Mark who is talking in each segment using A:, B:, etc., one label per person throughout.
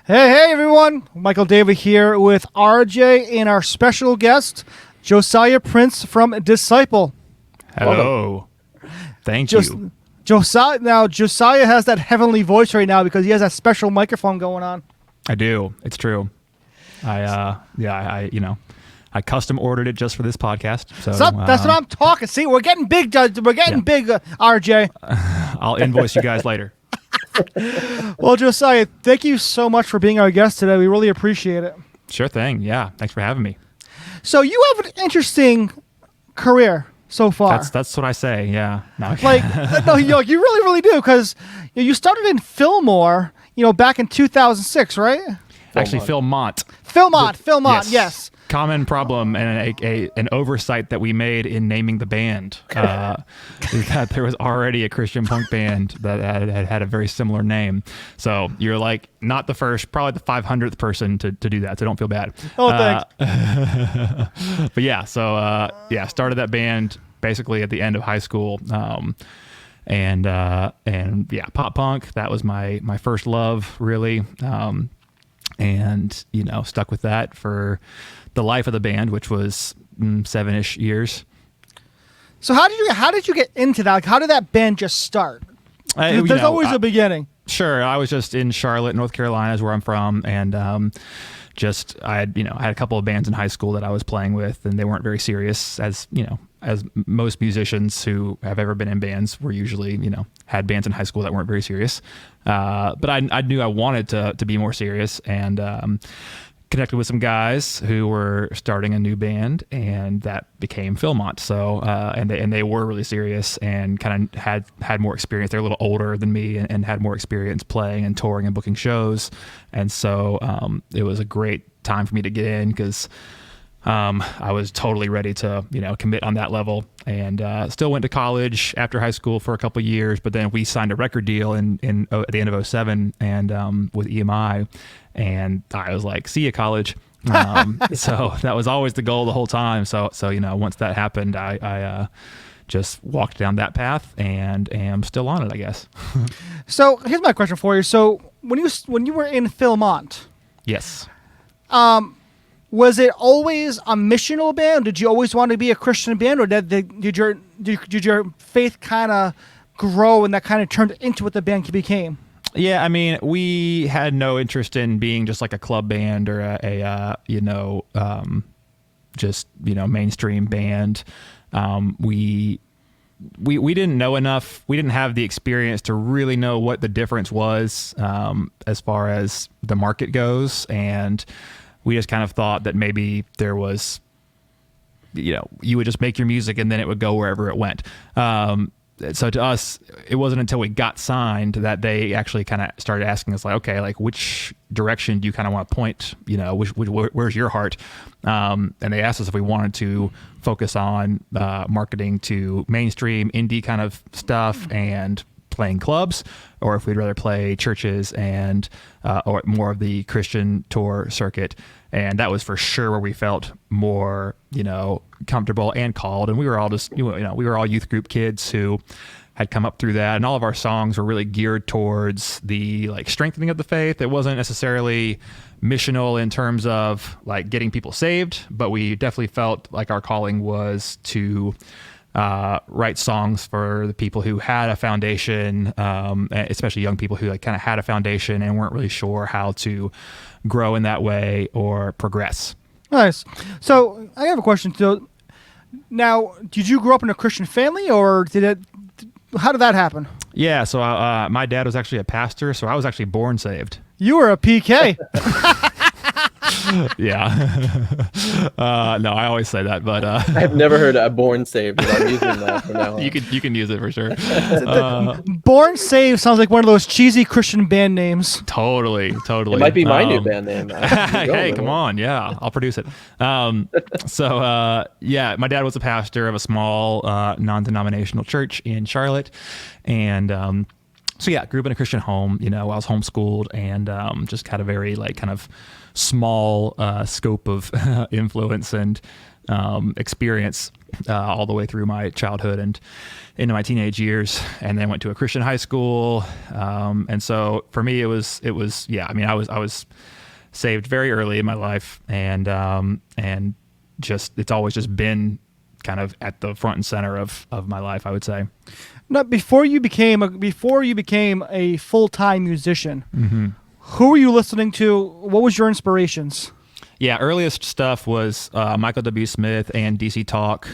A: Hey, everyone. Michael David here with RJ and our special guest, Josiah Prince from Disciple.
B: Hello. Thank you.
A: Josiah has that heavenly voice right now because he has that special microphone going on.
B: I do. It's true. I custom ordered it just for this podcast. So
A: That's what I'm talking. See, we're getting big, RJ.
B: I'll invoice you guys later.
A: Well, Josiah, thank you so much for being our guest today. We really appreciate it.
B: Sure thing. Yeah. Thanks for having me.
A: So you have an interesting career so far.
B: That's what I say. Yeah. No,
A: No, you really, really do, because you started in Fillmore, back in 2006, right?
B: Actually, Philmont.
A: Philmont, yes.
B: Common problem and an oversight that we made in naming the band is that there was already a Christian punk band that had a very similar name. So you're like not the first, probably the 500th person to do that. So don't feel bad.
A: Oh, thanks.
B: But yeah, so started that band basically at the end of high school. And pop punk, that was my first love, really. And stuck with that for the life of the band, which was 7-ish years.
A: So how did you get into that? Like, how did that band just start? There's always a beginning.
B: Sure, I was just in Charlotte, North Carolina, is where I'm from, and I had a couple of bands in high school that I was playing with, and they weren't very serious, as most musicians who have ever been in bands were usually had bands in high school that weren't very serious. But I knew I wanted to be more serious, and connected with some guys who were starting a new band, and that became Philmont. So and they were really serious and kind of had more experience. They're a little older than me and had more experience playing and touring and booking shows, and so it was a great time for me to get in because I was totally ready to commit on that level, and still went to college after high school for a couple of years. But then we signed a record deal at the end of 2007 and with EMI. And I was like, see ya, college. So that was always the goal the whole time. So once that happened, I just walked down that path and am still on it, I guess.
A: So here's my question for you. So when you were in Philmont,
B: yes,
A: was it always a missional band? Did you always want to be a Christian band, or did your faith kind of grow and that kind of turned into what the band became?
B: Yeah, I mean, we had no interest in being just like a club band or mainstream band. We didn't know enough. We didn't have the experience to really know what the difference was as far as the market goes, and we just kind of thought that maybe there was, you would just make your music and then it would go wherever it went. So to us, it wasn't until we got signed that they actually kind of started asking us, like, okay, like which direction do you kind of want to point? Where's your heart? And they asked us if we wanted to focus on marketing to mainstream indie kind of stuff and playing clubs, or if we'd rather play churches and or more of the Christian tour circuit. And that was for sure where we felt more, comfortable and called. And we were all just, we were all youth group kids who had come up through that. And all of our songs were really geared towards the strengthening of the faith. It wasn't necessarily missional in terms of getting people saved, but we definitely felt like our calling was to write songs for the people who had a foundation, especially young people who kind of had a foundation and weren't really sure how to grow in that way or progress.
A: Nice. So I have a question. So now, did you grow up in a Christian family, or how did that happen?
B: Yeah. So my dad was actually a pastor, so I was actually born saved.
A: You were a PK.
B: Yeah. No, I always say that, but
C: I've never heard a born saved. I'm using that from now on.
B: You can use it for sure.
A: Born Saved sounds like one of those cheesy Christian band names.
B: Totally.
C: It might be my new band name.
B: Hey, come on. Yeah, I'll produce it. So my dad was a pastor of a small non-denominational church in Charlotte. And grew up in a Christian home. I was homeschooled and just had a very kind of small scope of influence and experience. all the way through my childhood and into my teenage years, and then went to a Christian high school. And so for me, it was yeah. I mean, I was saved very early in my life, and just it's always just been kind of at the front and center of my life, I would say.
A: Now, before you became a full-time musician,
B: Mm-hmm.
A: who were you listening to? What was your inspirations?
B: Yeah, earliest stuff was Michael W. Smith and DC Talk.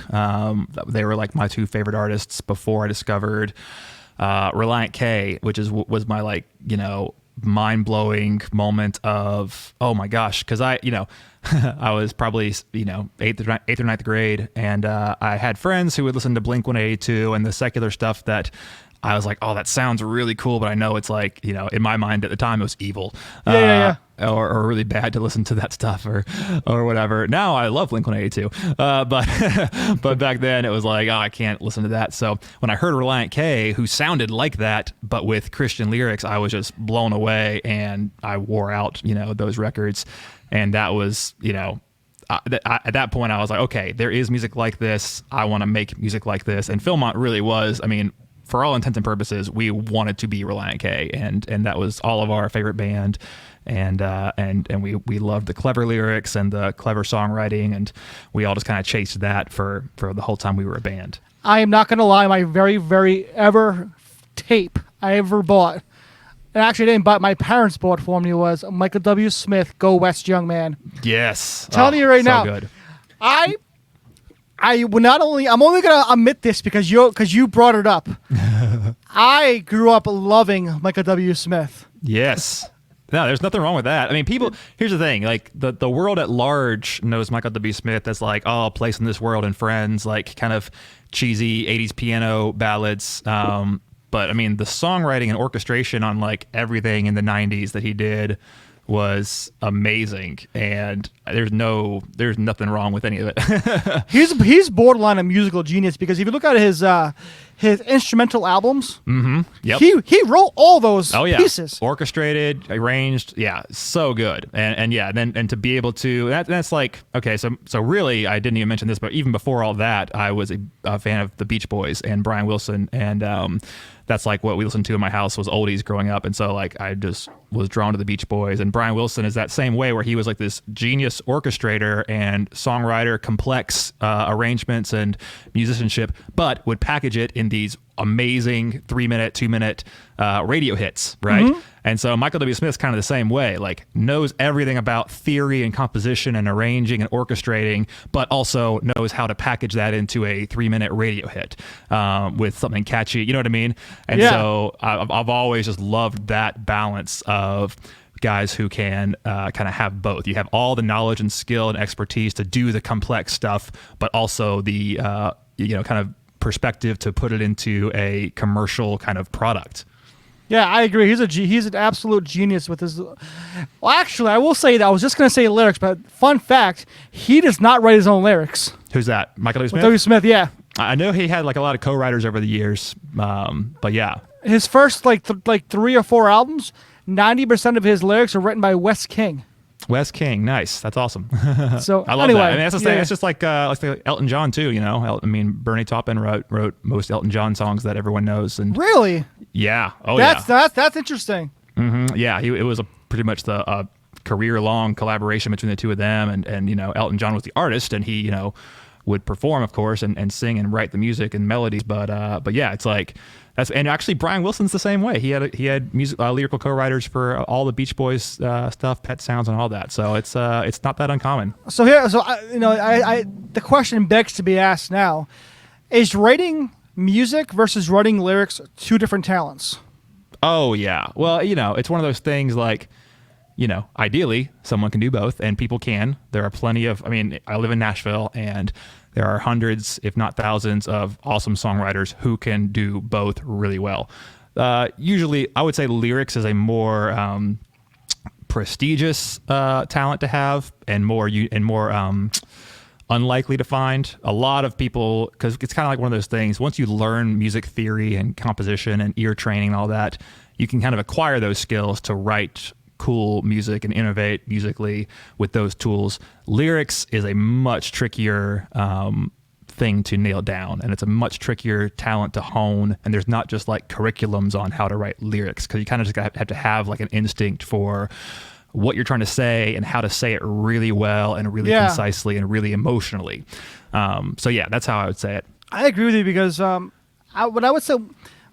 B: They were like my two favorite artists before I discovered Reliant K, which was my like, you know, mind-blowing moment of, oh my gosh, because I was probably, you know, eighth or ninth grade, and I had friends who would listen to Blink-182 and the secular stuff that I was like, oh, that sounds really cool, but I know it's like, you know, in my mind at the time it was evil.
A: Yeah.
B: Or really bad to listen to that stuff or whatever. Now I love Blink-182, but back then it was like, oh, I can't listen to that. So when I heard Reliant K, who sounded like that but with Christian lyrics, I was just blown away, and I wore out, you know, those records, and that was, you know. At that point, I was like, okay, there is music like this. I want to make music like this, and Philmont really was. I mean, for all intents and purposes, we wanted to be Reliant K, and that was all of our favorite band, and we loved the clever lyrics and the clever songwriting, and we all just kind of chased that for the whole time we were a band.
A: I am not going to lie, my very, very ever tape I ever bought, and actually I didn't buy, my parents bought for me, was Michael W. Smith, Go West Young Man.
B: Yes.
A: Telling you right
B: so
A: now,
B: good.
A: I will not only, I'm only going to admit this because you brought it up. I grew up loving Michael W. Smith.
B: Yes. No, there's nothing wrong with that. I mean, people, here's the thing, like the world at large knows Michael W. Smith as like, oh, Place in This World and Friends, like kind of cheesy 80s piano ballads. But I mean, the songwriting and orchestration on like everything in the 90s that he did was amazing, and there's nothing wrong with any of it.
A: He's borderline a musical genius, because if you look at his instrumental albums,
B: Mm-hmm. Yep.
A: he wrote all those
B: Oh yeah,
A: pieces.
B: orchestrated, arranged, yeah, so good, and yeah, and to be able to that's like, okay, so really, I didn't even mention this, but even before all that, I was a fan of the Beach Boys and Brian Wilson, and that's like what we listened to in my house was oldies growing up, and so like I just was drawn to the Beach Boys, and Brian Wilson is that same way, where he was like this genius orchestrator and songwriter, complex arrangements and musicianship, but would package it in these amazing 3-minute, 2-minute radio hits, right?
A: Mm-hmm.
B: And so Michael W. Smith's kind of the same way, like knows everything about theory and composition and arranging and orchestrating, but also knows how to package that into a 3-minute radio hit with something catchy, you know what I mean? And
A: Yeah.
B: so I've always just loved that balance of guys who can kind of have both. You have all the knowledge and skill and expertise to do the complex stuff, but also the kind of perspective to put it into a commercial kind of product.
A: Yeah, I agree. He's an absolute genius with his. Well, actually, I will say that I was just going to say lyrics, but fun fact, he does not write his own lyrics.
B: Who's that? Michael W. Smith?
A: W. Smith, yeah.
B: I know he had like a lot of co-writers over the years, but yeah.
A: His first like 3 or 4 albums, 90% of his lyrics are written by Wes King.
B: Wes King, nice. That's awesome.
A: So
B: I love
A: anyway,
B: that. I mean, that's the thing.
A: yeah.
B: It's just like Elton John too. You know, I mean, Bernie Taupin wrote most Elton John songs that everyone knows, and
A: Really?
B: yeah,
A: That's interesting.
B: yeah. It was pretty much the career-long collaboration between the two of them, and you know, Elton John was the artist, and he would perform, of course, and sing and write the music and melodies, but yeah, it's like. And actually, Brian Wilson's the same way. He had lyrical co-writers for all the Beach Boys stuff, Pet Sounds, and all that. So it's not that uncommon.
A: So the question begs to be asked now: is writing music versus writing lyrics two different talents?
B: Oh yeah. Well, it's one of those things like, ideally someone can do both, and people can. There are plenty of. I mean, I live in Nashville, and there are hundreds, if not thousands, of awesome songwriters who can do both really well. Usually, I would say lyrics is a more prestigious talent to have, and more unlikely to find. A lot of people, because it's kind of like one of those things. Once you learn music theory and composition and ear training and all that, you can kind of acquire those skills to write cool music and innovate musically with those tools. Lyrics is a much trickier thing to nail down, and it's a much trickier talent to hone. And there's not just like curriculums on how to write lyrics, because you kind of just have to have like an instinct for what you're trying to say and how to say it really well and really concisely and really emotionally. So yeah, that's how I would say it.
A: I agree with you because what I would say,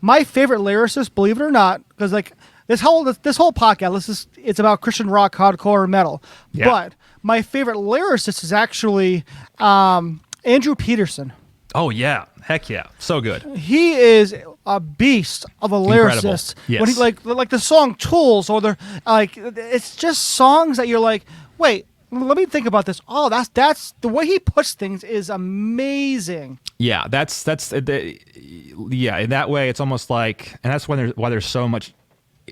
A: my favorite lyricist, believe it or not, because like this whole podcast, it's about Christian rock, hardcore, and metal.
B: Yeah.
A: But my favorite lyricist is actually Andrew Peterson.
B: Oh yeah, heck yeah, so good.
A: He is a beast of a lyricist.
B: Yes.
A: When he like the song "Tools" or it's just songs that you're like, wait, let me think about this. Oh, that's the way he puts things is amazing.
B: Yeah, that's yeah. In that way, it's almost like, and that's why there's so much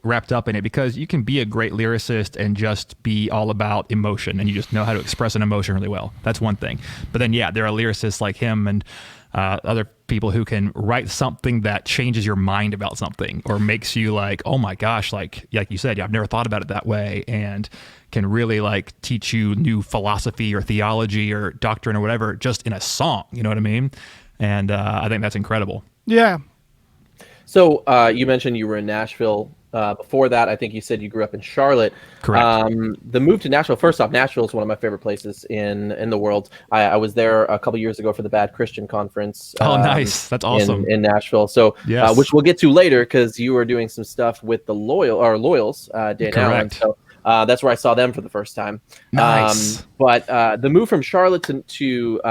B: wrapped up in it, because you can be a great lyricist and just be all about emotion, and you just know how to express an emotion really well. That's one thing. But then, yeah, there are lyricists like him and other people who can write something that changes your mind about something or makes you like, oh my gosh, like you said, I've never thought about it that way, and can really like teach you new philosophy or theology or doctrine or whatever just in a song. You know what I mean? And I think that's incredible.
A: Yeah.
C: So you mentioned you were in Nashville. Before that, I think you said you grew up in Charlotte.
B: Correct.
C: The move to Nashville, first off, Nashville is one of my favorite places in the world. I was there a couple years ago for the Bad Christian Conference.
B: Oh, nice. That's awesome.
C: In Nashville. So,
B: yes.
C: Which we'll get to later, because you were doing some stuff with the Loyals, Dan Allen. So that's where I saw them for the first time.
B: Nice.
C: But the move from Charlotte to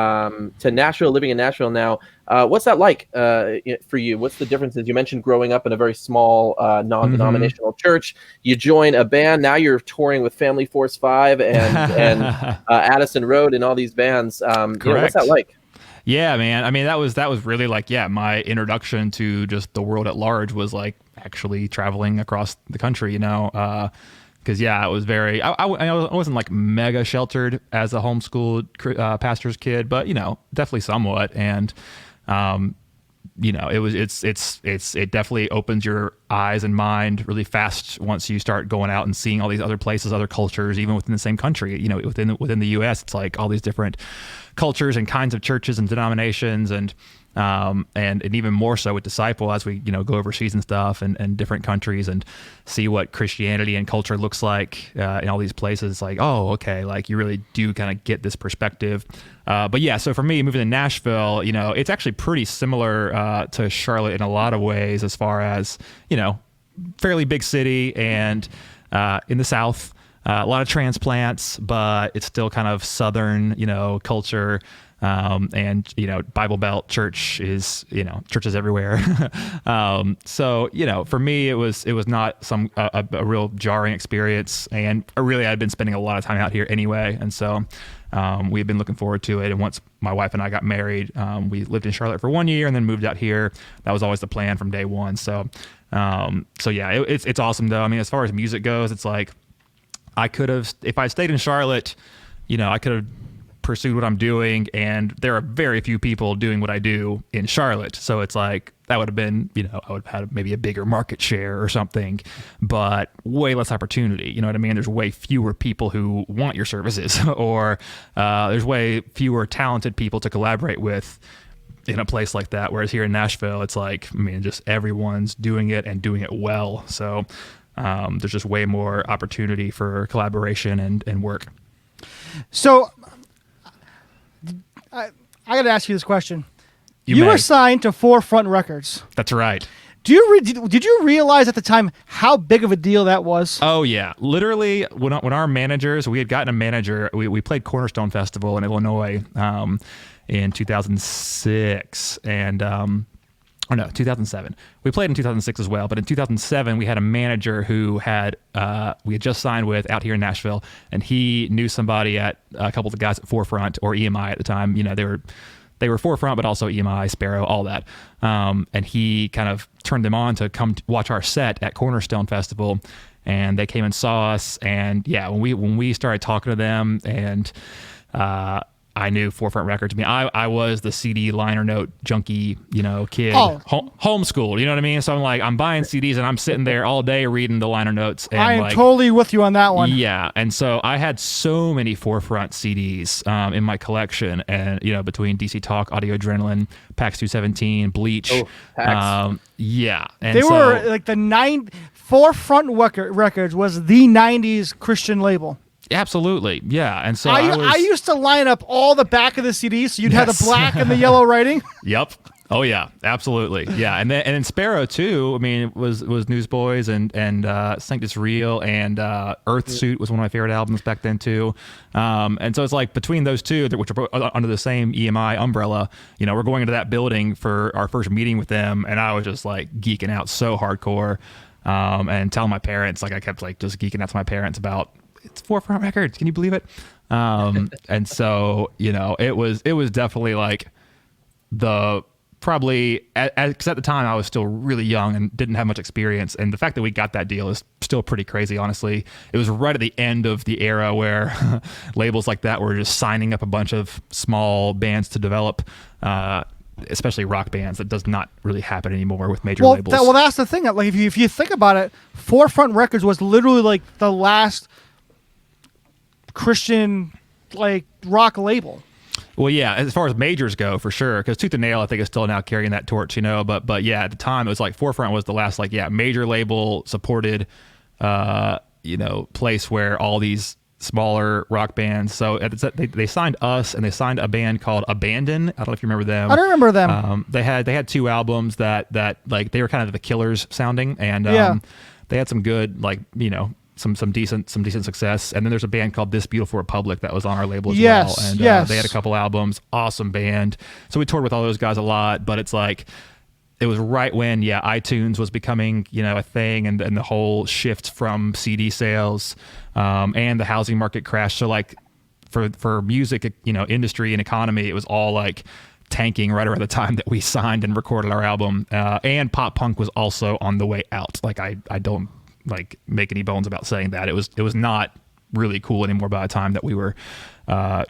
C: Nashville, living in Nashville now, what's that like for you? What's the differences? You mentioned growing up in a very small non-denominational church. You join a band. Now you're touring with Family Force 5 and Addison Road and all these bands.
B: Correct.
C: What's that like?
B: Yeah, man. I mean, that was really like, my introduction to just the world at large was like actually traveling across the country, because it was very, I wasn't like mega sheltered as a homeschooled pastor's kid, but definitely somewhat. And it definitely opens your eyes and mind really fast once you start going out and seeing all these other places, other cultures, even within the same country. Within the U.S., it's like all these different cultures and kinds of churches and denominations, and even more so with Disciple as we go overseas and stuff and different countries and see what Christianity and culture looks like in all these places. Like, oh, okay, like you really do kind of get this perspective. But yeah, so for me, moving to Nashville, it's actually pretty similar to Charlotte in a lot of ways, as far as fairly big city and in the South. A lot of transplants, but it's still kind of Southern, culture. And Bible Belt church is, churches everywhere. So, for me, it was not a real jarring experience, and really I'd been spending a lot of time out here anyway. And so, we've been looking forward to it. And once my wife and I got married, we lived in Charlotte for 1 year and then moved out here. That was always the plan from day one. So, it's awesome though. I mean, as far as music goes, it's like, I could have, if I stayed in Charlotte, I could have pursued what I'm doing, and there are very few people doing what I do in Charlotte. So it's like, that would have been, I would have had maybe a bigger market share or something, but way less opportunity. You know what I mean? There's way fewer people who want your services, or there's way fewer talented people to collaborate with in a place like that. Whereas here in Nashville, it's like, just everyone's doing it and doing it well. So there's just way more opportunity for collaboration and work.
A: So I got to ask you this question. You were signed to Forefront Records.
B: That's right.
A: Did you realize at the time how big of a deal that was?
B: Oh yeah, literally when our managers, we had gotten a manager. We played Cornerstone Festival in Illinois in 2006 and. 2007. We played in 2006 as well, but in 2007 we had a manager who we had just signed with out here in Nashville, and he knew somebody at a couple of the guys at Forefront, or EMI at the time. They were Forefront, but also EMI, Sparrow, all that. And he kind of turned them on to come watch our set at Cornerstone Festival, and they came and saw us. And yeah, when we started talking to them and I knew Forefront Records. I mean, I was the CD liner note junkie, kid,
A: Oh.
B: homeschooled. You know what I mean? So I'm like, I'm buying CDs and I'm sitting there all day reading the liner notes. And
A: I am totally with you on that one.
B: Yeah, and so I had so many Forefront CDs in my collection, and between DC Talk, Audio Adrenaline, PAX 217, Bleach.
C: Oh, PAX.
B: Yeah, and
A: They
B: so,
A: were like Forefront Records was the '90s Christian label.
B: absolutely, yeah, and so
A: I used to line up all the back of the CDs, so you'd have the
B: Yes.
A: black and the yellow writing.
B: Yep. Oh yeah, absolutely. Yeah, and then Sparrow too. I mean, it was Newsboys and Sanctus Real and Earthsuit was one of my favorite albums back then too. And so it's like between those two, which are under the same EMI umbrella, we're going into that building for our first meeting with them, and I was just like geeking out so hardcore, and telling my parents, like I kept like just geeking out to my parents about it's Forefront Records. Can you believe it? And so it was definitely like the probably because at the time I was still really young and didn't have much experience, and the fact that we got that deal is still pretty crazy, honestly. It was right at the end of the era where labels like that were just signing up a bunch of small bands to develop, especially rock bands. That does not really happen anymore with major labels.
A: Well, that's the thing. Like if you think about it, Forefront Records was literally like the last Christian like rock label.
B: Well, yeah, as far as majors go, for sure, because Tooth and Nail, I think, is still now carrying that torch, But yeah, at the time, it was like Forefront was the last, major label supported, place where all these smaller rock bands. So they signed us, and they signed a band called Abandon. I don't know if you remember them.
A: I don't remember them.
B: They had two albums that like they were kind of the Killers sounding, and they had some good some decent success. And then there's a band called This Beautiful Republic that was on our label as well. And they had a couple albums, awesome band. So we toured with all those guys a lot, but it's like it was right when iTunes was becoming a thing, and the whole shift from CD sales, and the housing market crash. So like for music industry and economy, it was all like tanking right around the time that we signed and recorded our album, and pop punk was also on the way out. Like I don't like make any bones about saying that it was not really cool anymore by the time that we were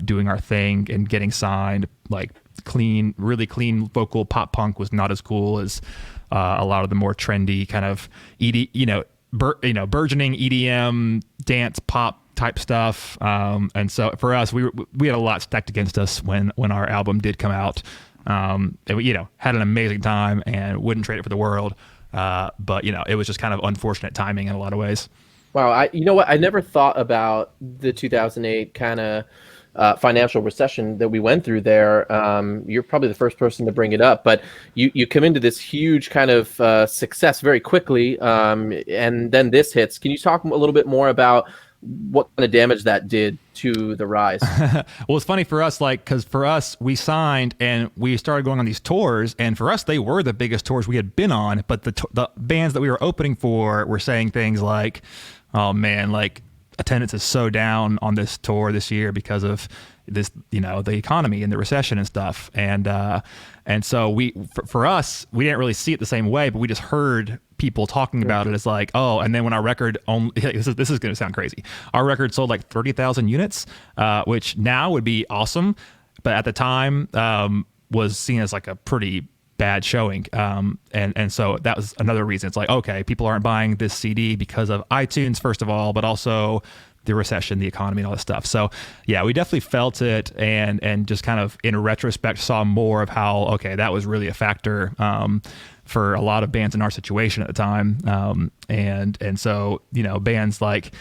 B: doing our thing and getting signed. Like really clean vocal pop punk was not as cool as a lot of the more trendy kind of burgeoning EDM dance pop type stuff. And so for us, we had a lot stacked against us when our album did come out. And we had an amazing time and wouldn't trade it for the world. But it was just kind of unfortunate timing in a lot of ways.
C: Wow, you know what? I never thought about the 2008 kind of financial recession that we went through there. You're probably the first person to bring it up, but you come into this huge kind of success very quickly, and then this hits. Can you talk a little bit more about what kind of damage that did to the rise?
B: Well, it's funny for us, because for us, we signed and we started going on these tours, and for us, they were the biggest tours we had been on, but the bands that we were opening for were saying things like, oh man, like attendance is so down on this tour this year because of this, the economy and the recession and stuff. And so for us, we didn't really see it the same way, but we just heard people talking about it as like, oh, and then when our record only, this is going to sound crazy. Our record sold like 30,000 units, which now would be awesome. But at the time, was seen as like a pretty bad showing. And so that was another reason. It's like, okay, people aren't buying this CD because of iTunes, first of all, but also the recession, the economy, and all this stuff. So yeah, we definitely felt it, and just kind of in retrospect saw more of how, okay, that was really a factor for a lot of bands in our situation at the time. And so, bands like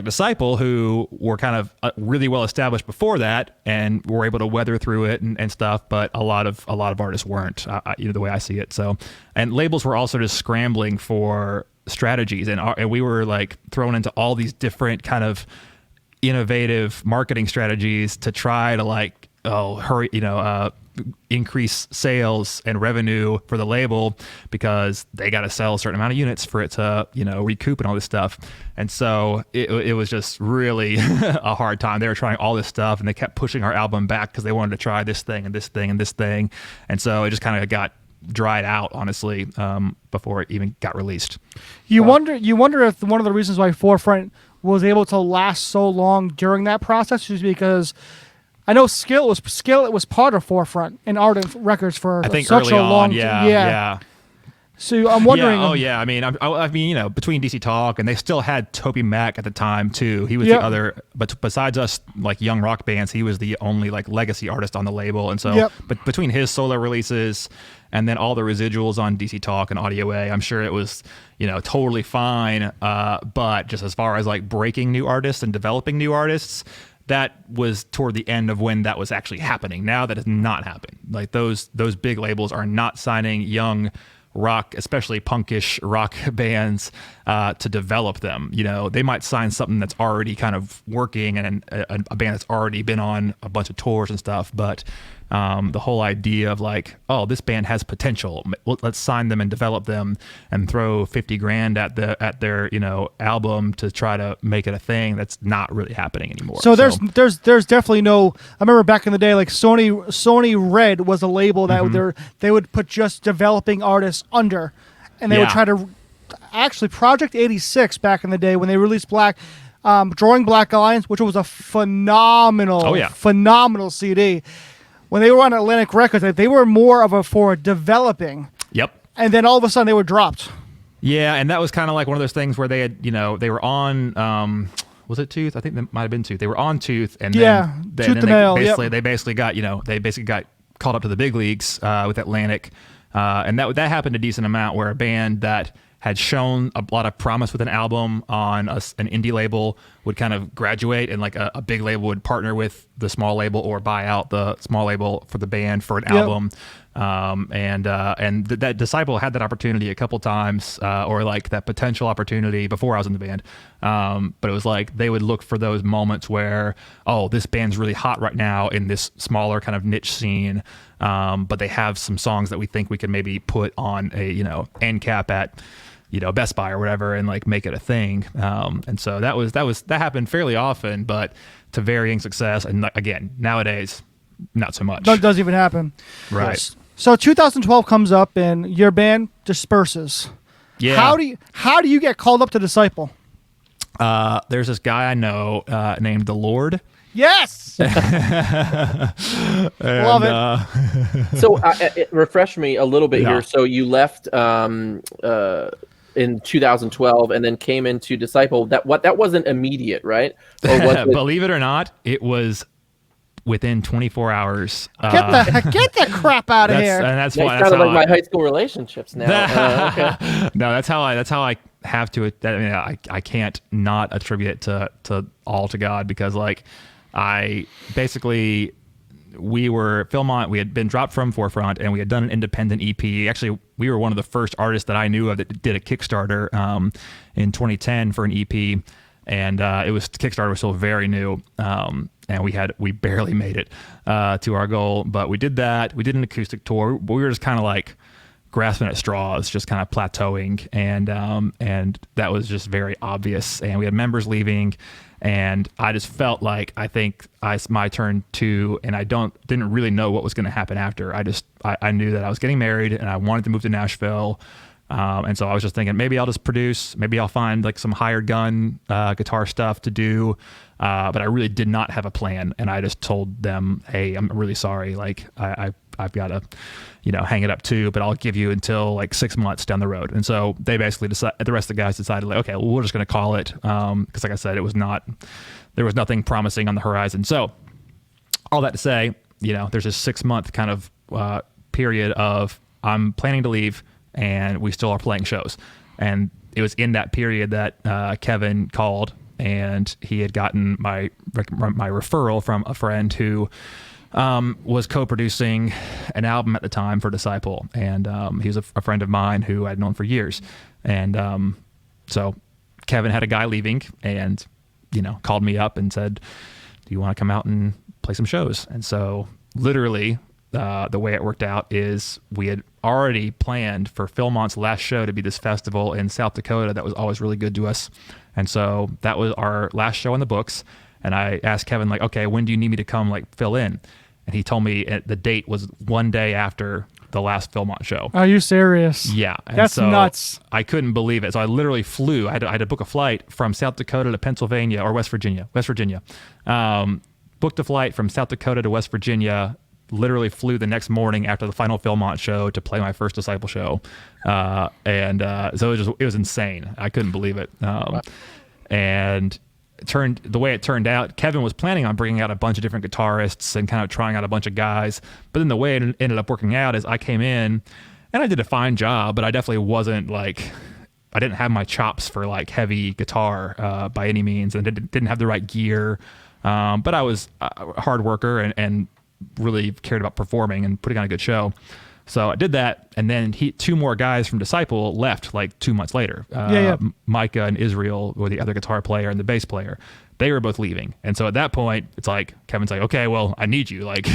B: Disciple, who were kind of really well established before that and were able to weather through it and stuff, but a lot of artists weren't, the way I see it. So, and labels were also just scrambling for strategies, and we were like thrown into all these different kind of innovative marketing strategies to try to increase sales and revenue for the label, because they got to sell a certain amount of units for it to recoup and all this stuff. And so it was just really a hard time. They were trying all this stuff, and they kept pushing our album back because they wanted to try this thing and this thing and this thing. And so it just kind of got dried out, honestly, before it even got released.
A: You wonder if one of the reasons why Forefront was able to last so long during that process is because I know Skillet was part of Forefront and Ardent Records for
B: I think
A: such
B: early
A: a long
B: on, yeah.
A: So I'm wondering.
B: Yeah, oh yeah. I mean, you know, between DC Talk and they still had Toby Mac at the time too. He was
A: Yep.
B: the other, but besides us, like young rock bands, he was the only like legacy artist on the label. And so,
A: Yep.
B: but between his solo releases and then all the residuals on DC Talk and Audio A, I'm sure it was, you know, totally fine. But just as far as like breaking new artists and developing new artists, that was toward the end of when that was actually happening. Now that has not happened. Like those big labels are not signing young rock, especially punkish rock bands, to develop them. You know, they might sign something that's already kind of working and a band that's already been on a bunch of tours and stuff. But the whole idea of like, oh, this band has potential. Let's sign them and develop them and throw $50,000 at their, you know, album to try to make it a thing. That's not really happening anymore.
A: So there's definitely no. I remember back in the day, like Sony Red was a label that they would put just developing artists under, and they would try to. Actually, Project 86 back in the day when they released Drawing Black Lines, which was a phenomenal CD. When they were on Atlantic Records, they were more of for developing.
B: Yep.
A: And then all of a sudden they were dropped.
B: Yeah, and that was kind of like one of those things where they had, you know, they were on, was it Tooth? I think that might have been Tooth. They were on Tooth, and then they basically got, you know, got called up to the big leagues with Atlantic, and that happened a decent amount where a band that had shown a lot of promise with an album on an indie label would kind of graduate, and like a big label would partner with the small label or buy out the small label for the band for an album. That Disciple had that opportunity a couple times, or like that potential opportunity before I was in the band. But it was like they would look for those moments where, oh, this band's really hot right now in this smaller kind of niche scene, but they have some songs that we think we can maybe put on a, you know, end cap at, you know, Best Buy or whatever, and like make it a thing. And so that happened fairly often, but to varying success. And again, nowadays, not so much.
A: That doesn't even happen.
B: Right.
A: So 2012 comes up and your band disperses.
B: Yeah.
A: How do you get called up to Disciple?
B: There's this guy I know named The Lord.
A: Yes. Love it.
C: So refresh me a little bit
B: Yeah.
C: here. So you left in 2012 and then came into Disciple. That wasn't immediate, right? Or was it?
B: Believe it or not, it was within 24 hours.
A: Get the crap out of here.
B: And that's
C: It's
B: why.
C: kind of like my high school relationships now. Okay.
B: No, that's how I have to. I mean, I can't not attribute it to all to God, because like I basically, we were Philmont. We had been dropped from Forefront, and we had done an independent EP. Actually, we were one of the first artists that I knew of that did a Kickstarter in 2010 for an EP, and Kickstarter was still very new, and we barely made it to our goal. But we did that. We did an acoustic tour, but we were just kind of like grasping at straws, just kind of plateauing, and that was just very obvious. And we had members leaving. And I just felt like I think it's my turn too, and I didn't really know what was going to happen after. I knew that I was getting married and I wanted to move to Nashville, and so I was just thinking maybe I'll just produce, maybe I'll find like some hired gun guitar stuff to do, but I really did not have a plan, and I just told them, hey, I'm really sorry, like I've got to, you know, hang it up too, but I'll give you until like 6 months down the road. And so they basically the rest of the guys decided like, okay, well, we're just going to call it. Cause like I said, there was nothing promising on the horizon. So all that to say, you know, there's a 6 month kind of period of I'm planning to leave and we still are playing shows. And it was in that period that Kevin called, and he had gotten my referral from a friend who was co-producing an album at the time for Disciple, and he was a friend of mine who I'd known for years, and so Kevin had a guy leaving, and you know, called me up and said, "Do you want to come out and play some shows?" And so literally, the way it worked out is we had already planned for Philmont's last show to be this festival in South Dakota that was always really good to us, and so that was our last show in the books. And I asked Kevin, like, okay, when do you need me to come, like, fill in? And he told me the date was one day after the last Philmont show.
A: Are you serious?
B: Yeah. And
A: That's
B: so
A: nuts.
B: I couldn't believe it. So I literally flew. I had to book a flight from South Dakota to Pennsylvania or West Virginia. booked a flight from South Dakota to West Virginia, literally flew the next morning after the final Philmont show to play my first Disciple show. So it was insane. I couldn't believe it. And the way it turned out, Kevin was planning on bringing out a bunch of different guitarists and kind of trying out a bunch of guys. But then the way it ended up working out is I came in and I did a fine job, but I definitely wasn't like, I didn't have my chops for like heavy guitar by any means, and didn't have the right gear. But I was a hard worker and really cared about performing and putting on a good show. So I did that, and then two more guys from Disciple left like 2 months later. Micah and Israel were the other guitar player and the bass player. They were both leaving. And so at that point, it's like, Kevin's like, okay, well, I need you, like,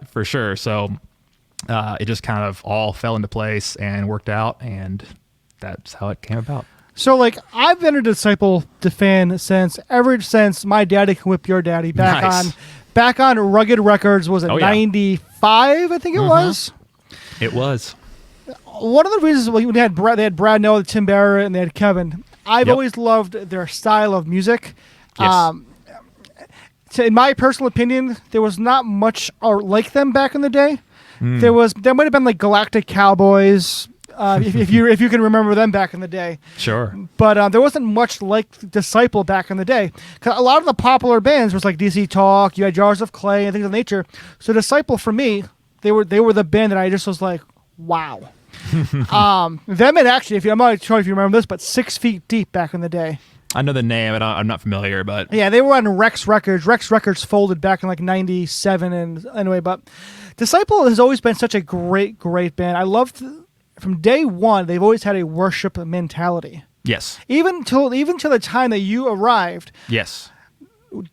B: for sure. So it just kind of all fell into place and worked out, and that's how it came about.
A: So, like, I've been a Disciple fan ever since My Daddy Can Whip Your Daddy back on Rugged Records. Was it 95? I think it was.
B: It was.
A: One of the reasons when they had Brad Noah, Tim Barrett, and they had Kevin. I've always loved their style of music.
B: Yes.
A: In my personal opinion, there was not much like them back in the day. There might have been like Galactic Cowboys. If you can remember them back in the day.
B: Sure.
A: But there wasn't much like Disciple back in the day. 'Cause a lot of the popular bands was like DC Talk, you had Jars of Clay and things of nature. So Disciple, for me, they were the band that I just was like, wow. Them and actually, I'm not sure if you remember this, but 6 Feet Deep back in the day.
B: I know the name, and I'm not familiar, but
A: yeah, they were on Rex Records. Rex Records folded back in like 97, and anyway, but Disciple has always been such a great band. I loved. From day one, they've always had a worship mentality.
B: Yes.
A: Even till the time that you arrived.
B: Yes.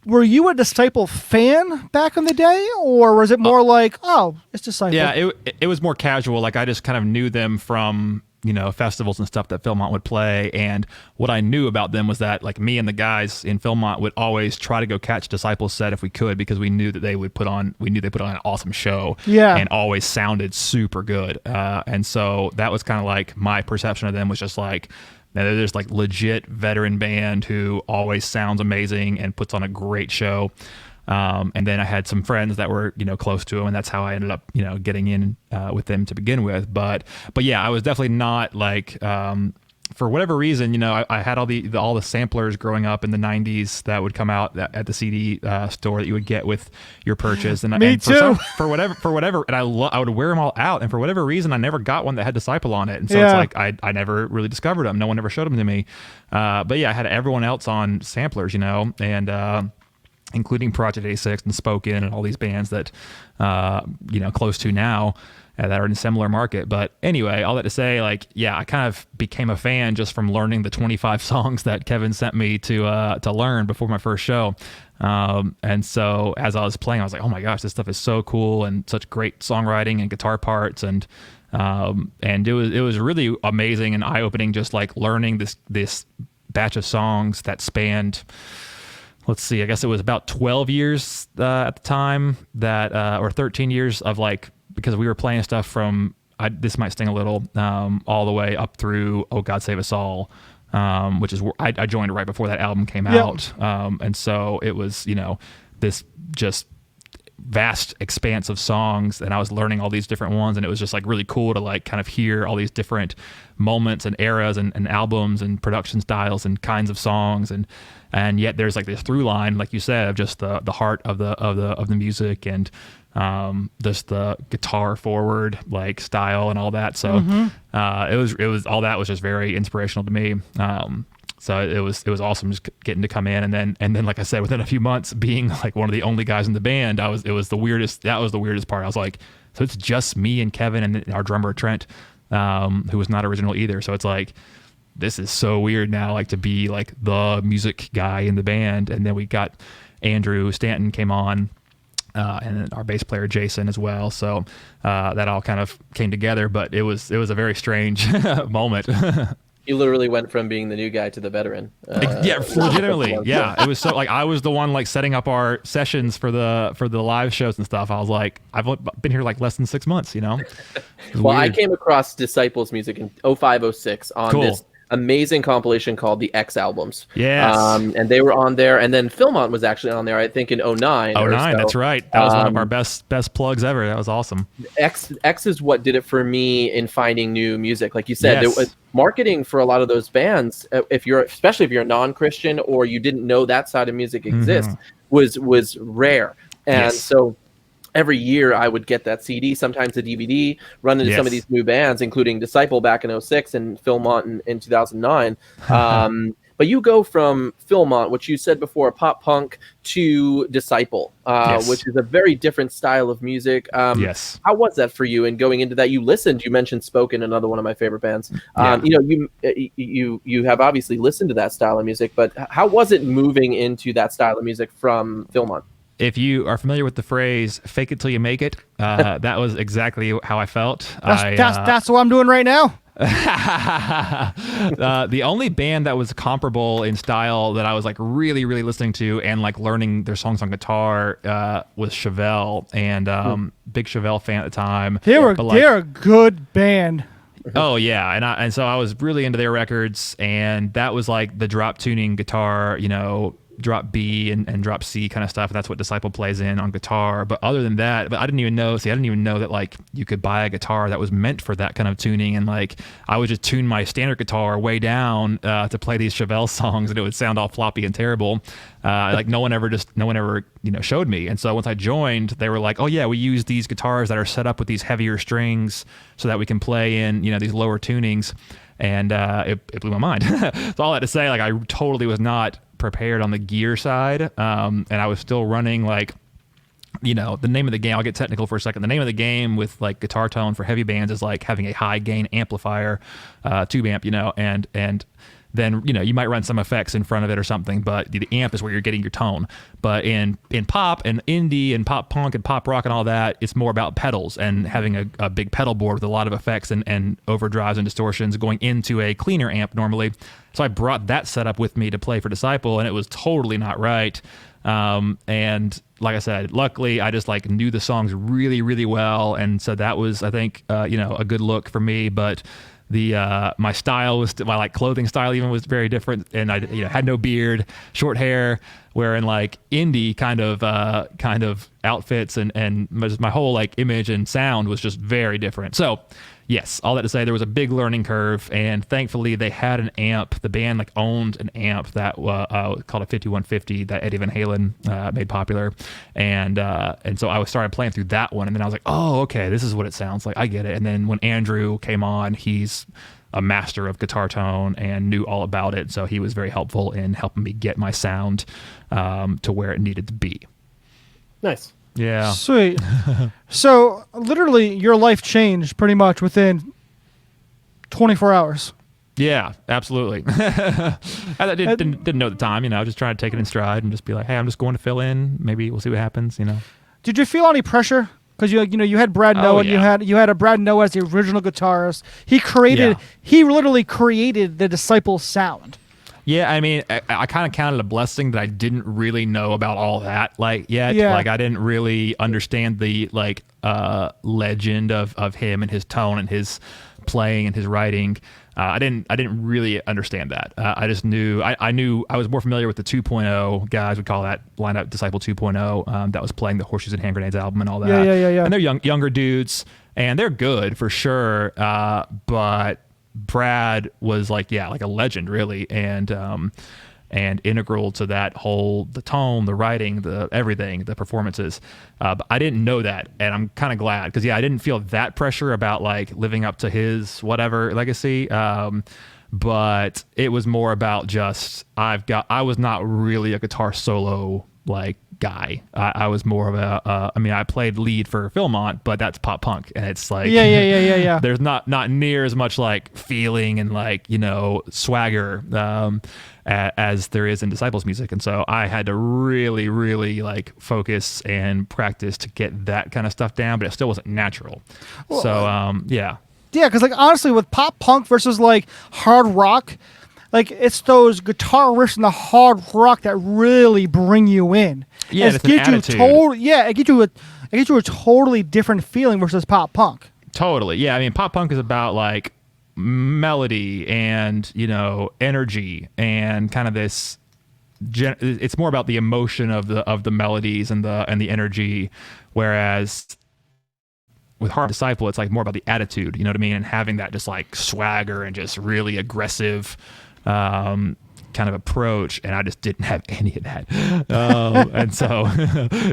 A: Were you a Disciple fan back in the day, or was it more like, oh, it's Disciple?
B: Yeah, it was more casual. Like, I just kind of knew them from, festivals and stuff that Philmont would play. And what I knew about them was that, like, me and the guys in Philmont would always try to go catch Disciples set if we could, because we knew that they put on an awesome show.
A: Yeah.
B: And always sounded super good. And so that was kind of like my perception of them was just like, now they're just like legit veteran band who always sounds amazing and puts on a great show. And then I had some friends that were, close to him, and that's how I ended up, getting in with them to begin with. But yeah, I was definitely not like, for whatever reason, I had all the samplers growing up in the 90s that would come out at the CD store that you would get with your purchase. And
A: Me too.
B: For whatever, and I would wear them all out. And for whatever reason, I never got one that had Disciple on it. And so it's like I never really discovered them. No one ever showed them to me. But yeah, I had everyone else on samplers, and including Project A6 and Spoken and all these bands that, close to now that are in a similar market. But anyway, all that to say, like, yeah, I kind of became a fan just from learning the 25 songs that Kevin sent me to learn before my first show. And so as I was playing, I was like, oh my gosh, this stuff is so cool and such great songwriting and guitar parts. And it was really amazing and eye-opening, just like learning this batch of songs that spanned, let's see, I guess it was about 12 years at the time or 13 years of like, because we were playing stuff from, this might sting a little, all the way up through Oh God Save Us All, which is where I joined right before that album came out. And so it was, this just vast expanse of songs, and I was learning all these different ones, and it was just like really cool to like kind of hear all these different moments and eras and albums and production styles and kinds of songs, and yet there's like this through line, like you said, of just the heart of the music and just the guitar forward like style and all that. So it was all that was just very inspirational to me. So it was awesome just getting to come in, and then like I said, within a few months being like one of the only guys in the band, that was the weirdest part. I was like, so it's just me and Kevin and our drummer Trent, who was not original either. So it's like, this is so weird now, like to be like the music guy in the band. And then we got Andrew Stanton came on, and then our bass player Jason as well. So that all kind of came together, but it was a very strange moment.
C: You literally went from being the new guy to the veteran.
B: Yeah, legitimately. Yeah, it was so like I was the one like setting up our sessions for the live shows and stuff. I was like, I've been here like less than 6 months,
C: Well, weird. I came across Disciples music in 05, 06 on
B: cool.
C: this amazing compilation called the X albums.
B: Yes.
C: And they were on there, and then Philmont was actually on there, I think in 09.
B: Oh
C: or
B: nine,
C: so.
B: that's right. That was one of our best plugs ever. That was awesome.
C: X is what did it for me in finding new music. Like you said, there was marketing for a lot of those bands. Especially if you're a non-Christian or you didn't know that side of music exists, was rare. And so every year I would get that CD, sometimes a DVD, run into some of these new bands, including Disciple back in 06 and Philmont in 2009. But you go from Philmont, which you said before, pop punk, to Disciple, which is a very different style of music. How was that for you? And going into that, you mentioned Spoken, another one of my favorite bands. You have obviously listened to that style of music, but how was it moving into that style of music from Philmont?
B: If you are familiar with the phrase "fake it till you make it," that was exactly how I felt.
A: That's what I'm doing right now.
B: The only band that was comparable in style that I was like really, really listening to and like learning their songs on guitar was Chevelle, and big Chevelle fan at the time.
A: They're a good band.
B: Oh yeah, and so I was really into their records, and that was like the drop tuning guitar, drop B and drop C kind of stuff. And that's what Disciple plays in on guitar. But other than that, I didn't even know that like you could buy a guitar that was meant for that kind of tuning. And like I would just tune my standard guitar way down to play these Chevelle songs, and it would sound all floppy and terrible. Like no one ever showed me. And so once I joined, they were like, oh yeah, we use these guitars that are set up with these heavier strings so that we can play in these lower tunings. And it blew my mind. So all that to say, like I totally was not prepared on the gear side, and I was still running like, the name of the game. I'll get technical for a second. The name of the game with like guitar tone for heavy bands is like having a high gain amplifier, tube amp, and then you might run some effects in front of it or something, but the amp is where you're getting your tone. But in pop and indie and pop punk and pop rock and all that, it's more about pedals and having a big pedal board with a lot of effects and overdrives and distortions going into a cleaner amp normally. So I brought that setup with me to play for Disciple, and it was totally not right. And like I said, luckily I just like knew the songs really, really well, and so that was, I think, a good look for me. But my style was, my like clothing style even was very different, and I had no beard, short hair, wearing like indie kind of outfits, and my whole like image and sound was just very different. So yes, all that to say, there was a big learning curve, and thankfully they had an amp. The band like owned an amp that called a 5150 that Eddie Van Halen made popular, and so I started playing through that one, and then I was like, oh, okay, this is what it sounds like. I get it. And then when Andrew came on, he's a master of guitar tone and knew all about it, so he was very helpful in helping me get my sound to where it needed to be.
C: Nice.
B: Yeah.
A: Sweet. So literally your life changed pretty much within 24 hours.
B: Yeah, absolutely. I didn't know at the time, just trying to take it in stride and just be like, hey, I'm just going to fill in. Maybe we'll see what happens,
A: Did you feel any pressure? Because you had Brad Noah, and you had a Brad Noah as the original guitarist. He literally created the Disciple sound.
B: Yeah, I mean, I kind of counted a blessing that I didn't really know about all that yet. Yeah. Like I didn't really understand the legend of him and his tone and his playing and his writing. I didn't really understand that. I just knew I was more familiar with the 2.0 guys. We call that lineup Disciple 2.0. That was playing the Horseshoes and Hand Grenades album and all that.
A: Yeah.
B: And they're younger dudes, and they're good for sure. But Brad was like a legend really, and integral to that whole, the tone, the writing, the everything, the performances. But I didn't know that, and I'm kind of glad, because I didn't feel that pressure about like living up to his whatever legacy. But it was more about just I was not really a guitar solo like guy. I was more of I played lead for Philmont, but that's pop punk, and it's like
A: yeah.
B: There's not near as much like feeling and like swagger as there is in Disciples music, and so I had to really, really like focus and practice to get that kind of stuff down, but it still wasn't natural. Well, so yeah, because
A: like honestly, with pop punk versus like hard rock, like it's those guitar riffs and the hard rock that really bring you in.
B: Yeah, it's an attitude.
A: It gives you a totally different feeling versus pop punk.
B: Totally. Yeah, I mean, pop punk is about like melody and, energy and kind of this. It's more about the emotion of the melodies and the energy, whereas with Heart Disciple, it's like more about the attitude, you know what I mean, and having that just like swagger and just really aggressive kind of approach, and I just didn't have any of that, and so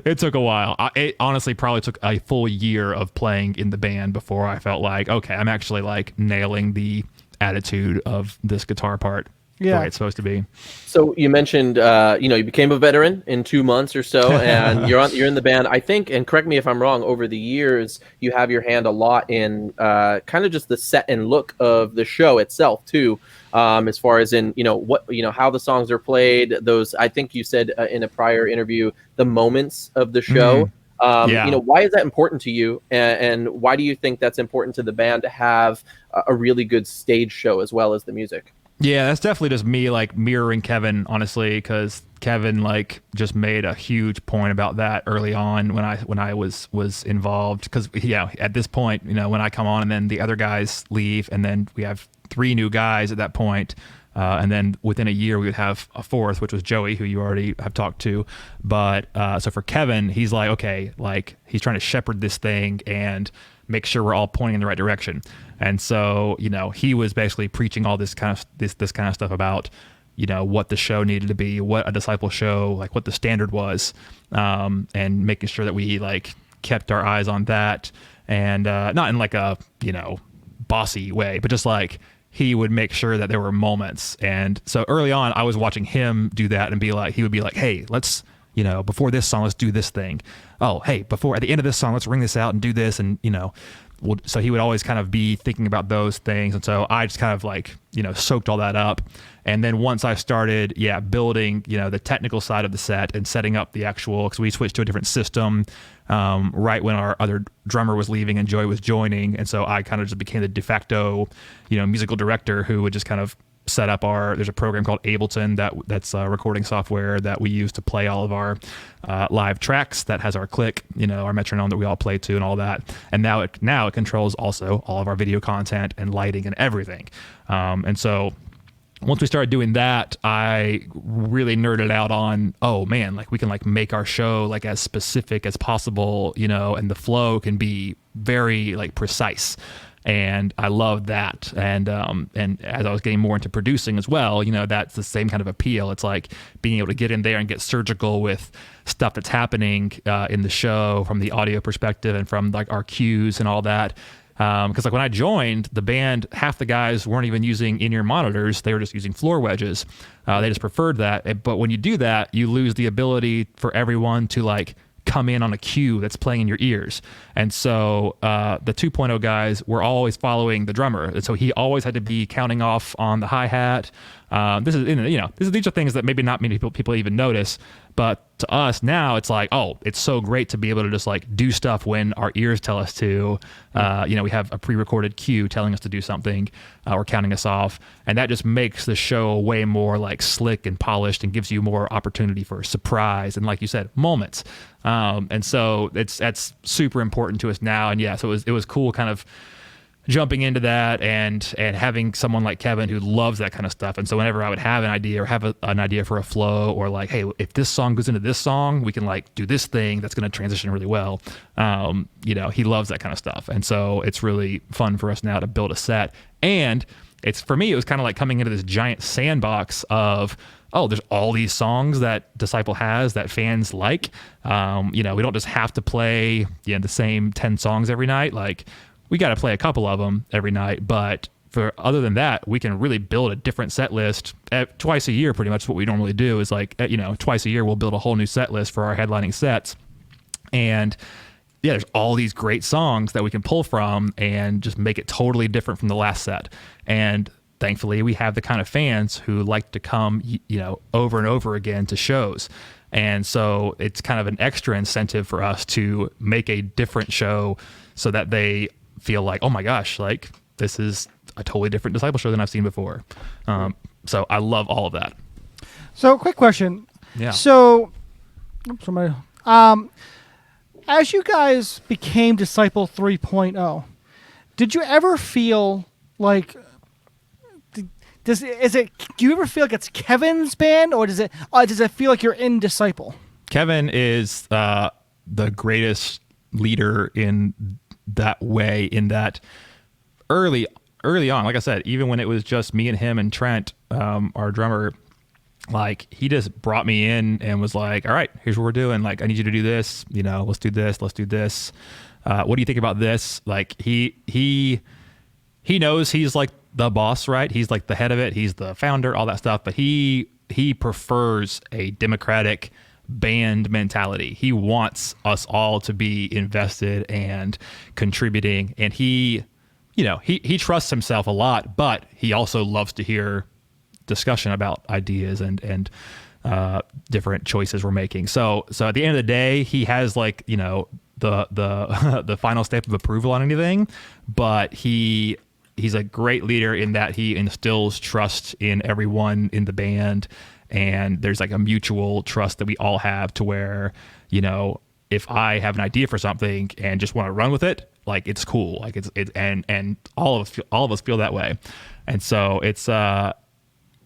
B: it took a while. It honestly probably took a full year of playing in the band before I felt like, okay, I'm actually like nailing the attitude of this guitar part the way it's supposed to be.
C: So you mentioned, you became a veteran in 2 months or so, and you're in the band. I think, and correct me if I'm wrong, over the years you have your hand a lot in kind of just the set and look of the show itself too. As far as in how the songs are played. Those, I think you said in a prior interview, the moments of the show. Why is that important to you, and why do you think that's important to the band to have a really good stage show as well as the music?
B: Yeah, that's definitely just me like mirroring Kevin, honestly, because Kevin like just made a huge point about that early on when I was involved. Because at this point, when I come on and then the other guys leave, and then we have 3 new guys at that point, and then within a year we would have a 4th, which was Joey, who you already have talked to. But so for Kevin, he's like, okay, like he's trying to shepherd this thing and make sure we're all pointing in the right direction. And so, he was basically preaching all this kind of this kind of stuff about, what the show needed to be, what a Disciple show, like what the standard was, and making sure that we like kept our eyes on that, and not in like a bossy way, but just like he would make sure that there were moments. And so early on, I was watching him do that and he would be like, hey, let's, before this song, let's do this thing. Oh, hey, at the end of this song, let's ring this out and do this. And, so he would always kind of be thinking about those things. And so I just kind of like, soaked all that up. And then once I started, building, the technical side of the set and setting up the actual, because we switched to a different system right when our other drummer was leaving and Joey was joining. And so I kind of just became the de facto, musical director who would just kind of set up there's a program called Ableton that's recording software that we use to play all of our live tracks, that has our click, our metronome that we all play to and all that. And now it controls also all of our video content and lighting and everything. And so once we started doing that, I really nerded out on, oh man, like we can like make our show like as specific as possible, and the flow can be very like precise. And I loved that. And as I was getting more into producing as well, that's the same kind of appeal. It's like being able to get in there and get surgical with stuff that's happening in the show from the audio perspective and from like our cues and all that. Because like when I joined the band, half the guys weren't even using in-ear monitors. They were just using floor wedges. They just preferred that. But when you do that, you lose the ability for everyone to like come in on a cue that's playing in your ears. And so the 2.0 guys were always following the drummer. And so he always had to be counting off on the hi-hat. These are things that maybe not many people even notice. But to us now, it's like, oh, it's so great to be able to just like do stuff when our ears tell us to. We have a pre-recorded cue telling us to do something or counting us off, and that just makes the show way more like slick and polished and gives you more opportunity for surprise and, like you said, moments. And so that's super important to us now. And so it was cool, kind of jumping into that and having someone like Kevin who loves that kind of stuff. And so whenever I would have an idea or have an idea for a flow, or like, hey, if this song goes into this song, we can like do this thing that's going to transition really well. He loves that kind of stuff. And so it's really fun for us now to build a set. And for me, it was kind of like coming into this giant sandbox of, oh, there's all these songs that Disciple has that fans like. We don't just have to play the same 10 songs every night. Like, we got to play a couple of them every night, but other than that, we can really build a different set list twice a year. Pretty much what we normally do is like, twice a year we'll build a whole new set list for our headlining sets. And there's all these great songs that we can pull from and just make it totally different from the last set. And thankfully we have the kind of fans who like to come, over and over again to shows. And so it's kind of an extra incentive for us to make a different show so that they feel like, oh my gosh, like this is a totally different Disciple show than I've seen before. So I love all of that.
A: So quick question.
B: Yeah.
A: So, as you guys became Disciple 3.0, did you ever feel like Do you ever feel like it's Kevin's band, or does it feel like you're in Disciple?
B: Kevin is the greatest leader in that way, in that early on, like I said, even when it was just me and him and Trent, our drummer, like he just brought me in and was like, all right, here's what we're doing. Like, I need you to do this, let's do this. Let's do this. What do you think about this? Like he knows he's like the boss, right? He's like the head of it. He's the founder, all that stuff. But he prefers a democratic band mentality. He wants us all to be invested and contributing. And he trusts himself a lot, but he also loves to hear discussion about ideas and different choices we're making. So at the end of the day, he has like, the final step of approval on anything, but he's a great leader in that he instills trust in everyone in the band, and there's like a mutual trust that we all have to where, if I have an idea for something and just want to run with it, like it's cool, like it's and all of us feel that way, and so it's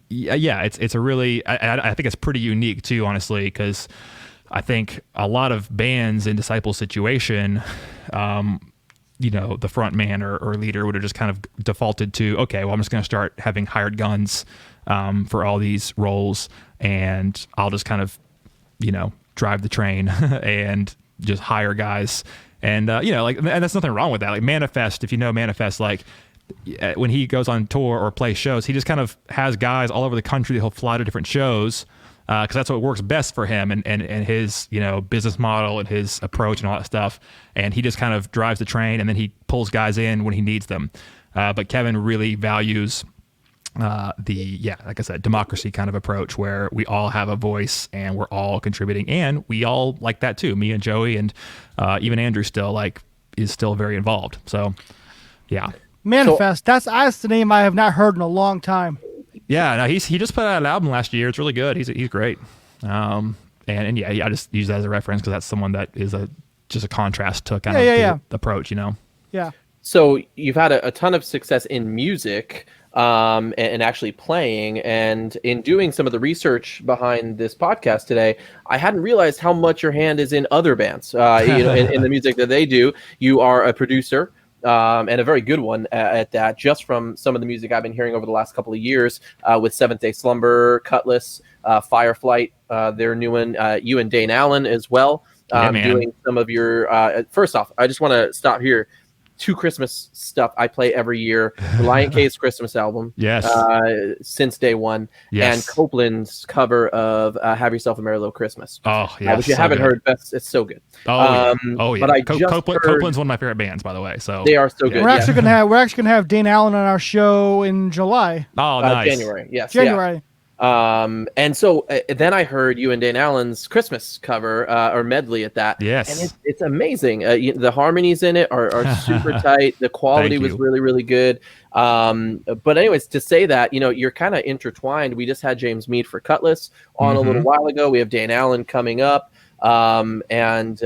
B: it's a really I think it's pretty unique too, honestly, because I think a lot of bands in Disciple's situation, the front man or leader would have just kind of defaulted to, okay, well, I'm just going to start having hired guns for all these roles, and I'll just kind of, drive the train and just hire guys. And, and that's nothing wrong with that. Like Manifest, if you know Manifest, like when he goes on tour or play shows, he just kind of has guys all over the country that he'll fly to different shows, because that's what works best for him and his business model and his approach and all that stuff. And he just kind of drives the train, and then he pulls guys in when he needs them. But Kevin really values like I said, democracy kind of approach where we all have a voice and we're all contributing, and we all like that too. Me and Joey and even Andrew is still very involved. So yeah.
A: Manifest. That's the name I have not heard in a long time.
B: Yeah, no, he just put out an album last year. It's really good. He's great. And yeah, I just use that as a reference because that's someone that is just a contrast to kind of the approach,
A: Yeah.
C: So you've had a ton of success in music, and actually playing, and in doing some of the research behind this podcast today, I hadn't realized how much your hand is in other bands, in the music that they do. You are a producer. And a very good one at that, just from some of the music I've been hearing over the last couple of years, with Seventh Day Slumber, Cutlass, Fireflight, their new one, you and Dane Allen as well, doing some of your, first off, I just want to stop here. 2 Christmas stuff I play every year. Reliant K's Christmas album.
B: Yes.
C: Since day one.
B: Yes.
C: And Copeland's cover of Have Yourself a Merry Little Christmas.
B: Oh, yeah.
C: Which you haven't heard, it's so good.
B: Yeah.
C: But I
B: Copeland's one of my favorite bands, by the way. So
C: they are so good.
A: We're actually gonna have Dane Allen on our show in July.
B: Oh, nice.
C: January. Yes.
A: January.
C: Yeah. And so then I heard you and Dane Allen's Christmas cover, or medley at that.
B: Yes.
C: And it's amazing. The harmonies in it are super tight. The quality was really, really good. But anyways, to say that, you're kind of intertwined. We just had James Mead for Cutlass on a little while ago. We have Dane Allen coming up. And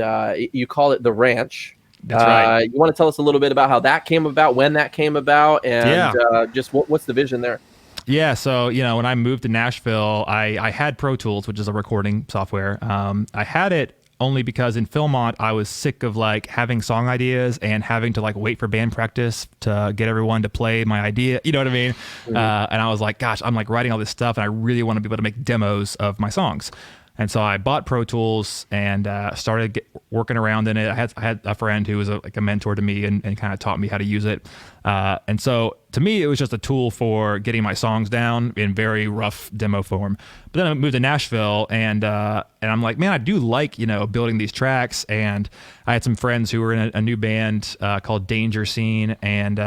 C: you call it The Ranch.
B: That's right.
C: You want to tell us a little bit about how that came about, when that came about, and just what's the vision there?
B: Yeah, so when I moved to Nashville, I had Pro Tools, which is a recording software. I had it only because in Philmont I was sick of like having song ideas and having to like wait for band practice to get everyone to play my idea. You know what I mean? Mm-hmm. And I was like, gosh, I'm like writing all this stuff, and I really want to be able to make demos of my songs. And so I bought Pro Tools and started working around in it. I had a friend who was like a mentor to me and kind of taught me how to use it. And so to me, it was just a tool for getting my songs down in very rough demo form. But then I moved to Nashville, and I'm like, man, I do like building these tracks. And I had some friends who were in a new band called Danger Scene, and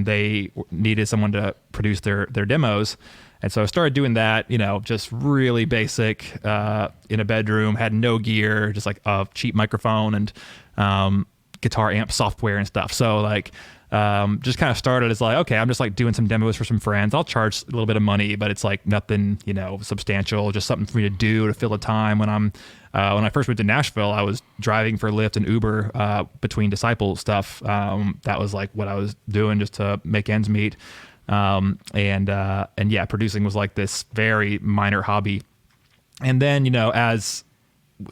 B: they needed someone to produce their demos. And so I started doing that, just really basic in a bedroom, had no gear, just like a cheap microphone and guitar amp software and stuff. So like just kind of started as like, okay, I'm just like doing some demos for some friends. I'll charge a little bit of money, but it's like nothing, substantial, just something for me to do to fill the time. When when I first moved to Nashville, I was driving for Lyft and Uber between Disciple stuff. That was like what I was doing just to make ends meet. And yeah, producing was like this very minor hobby. And then, as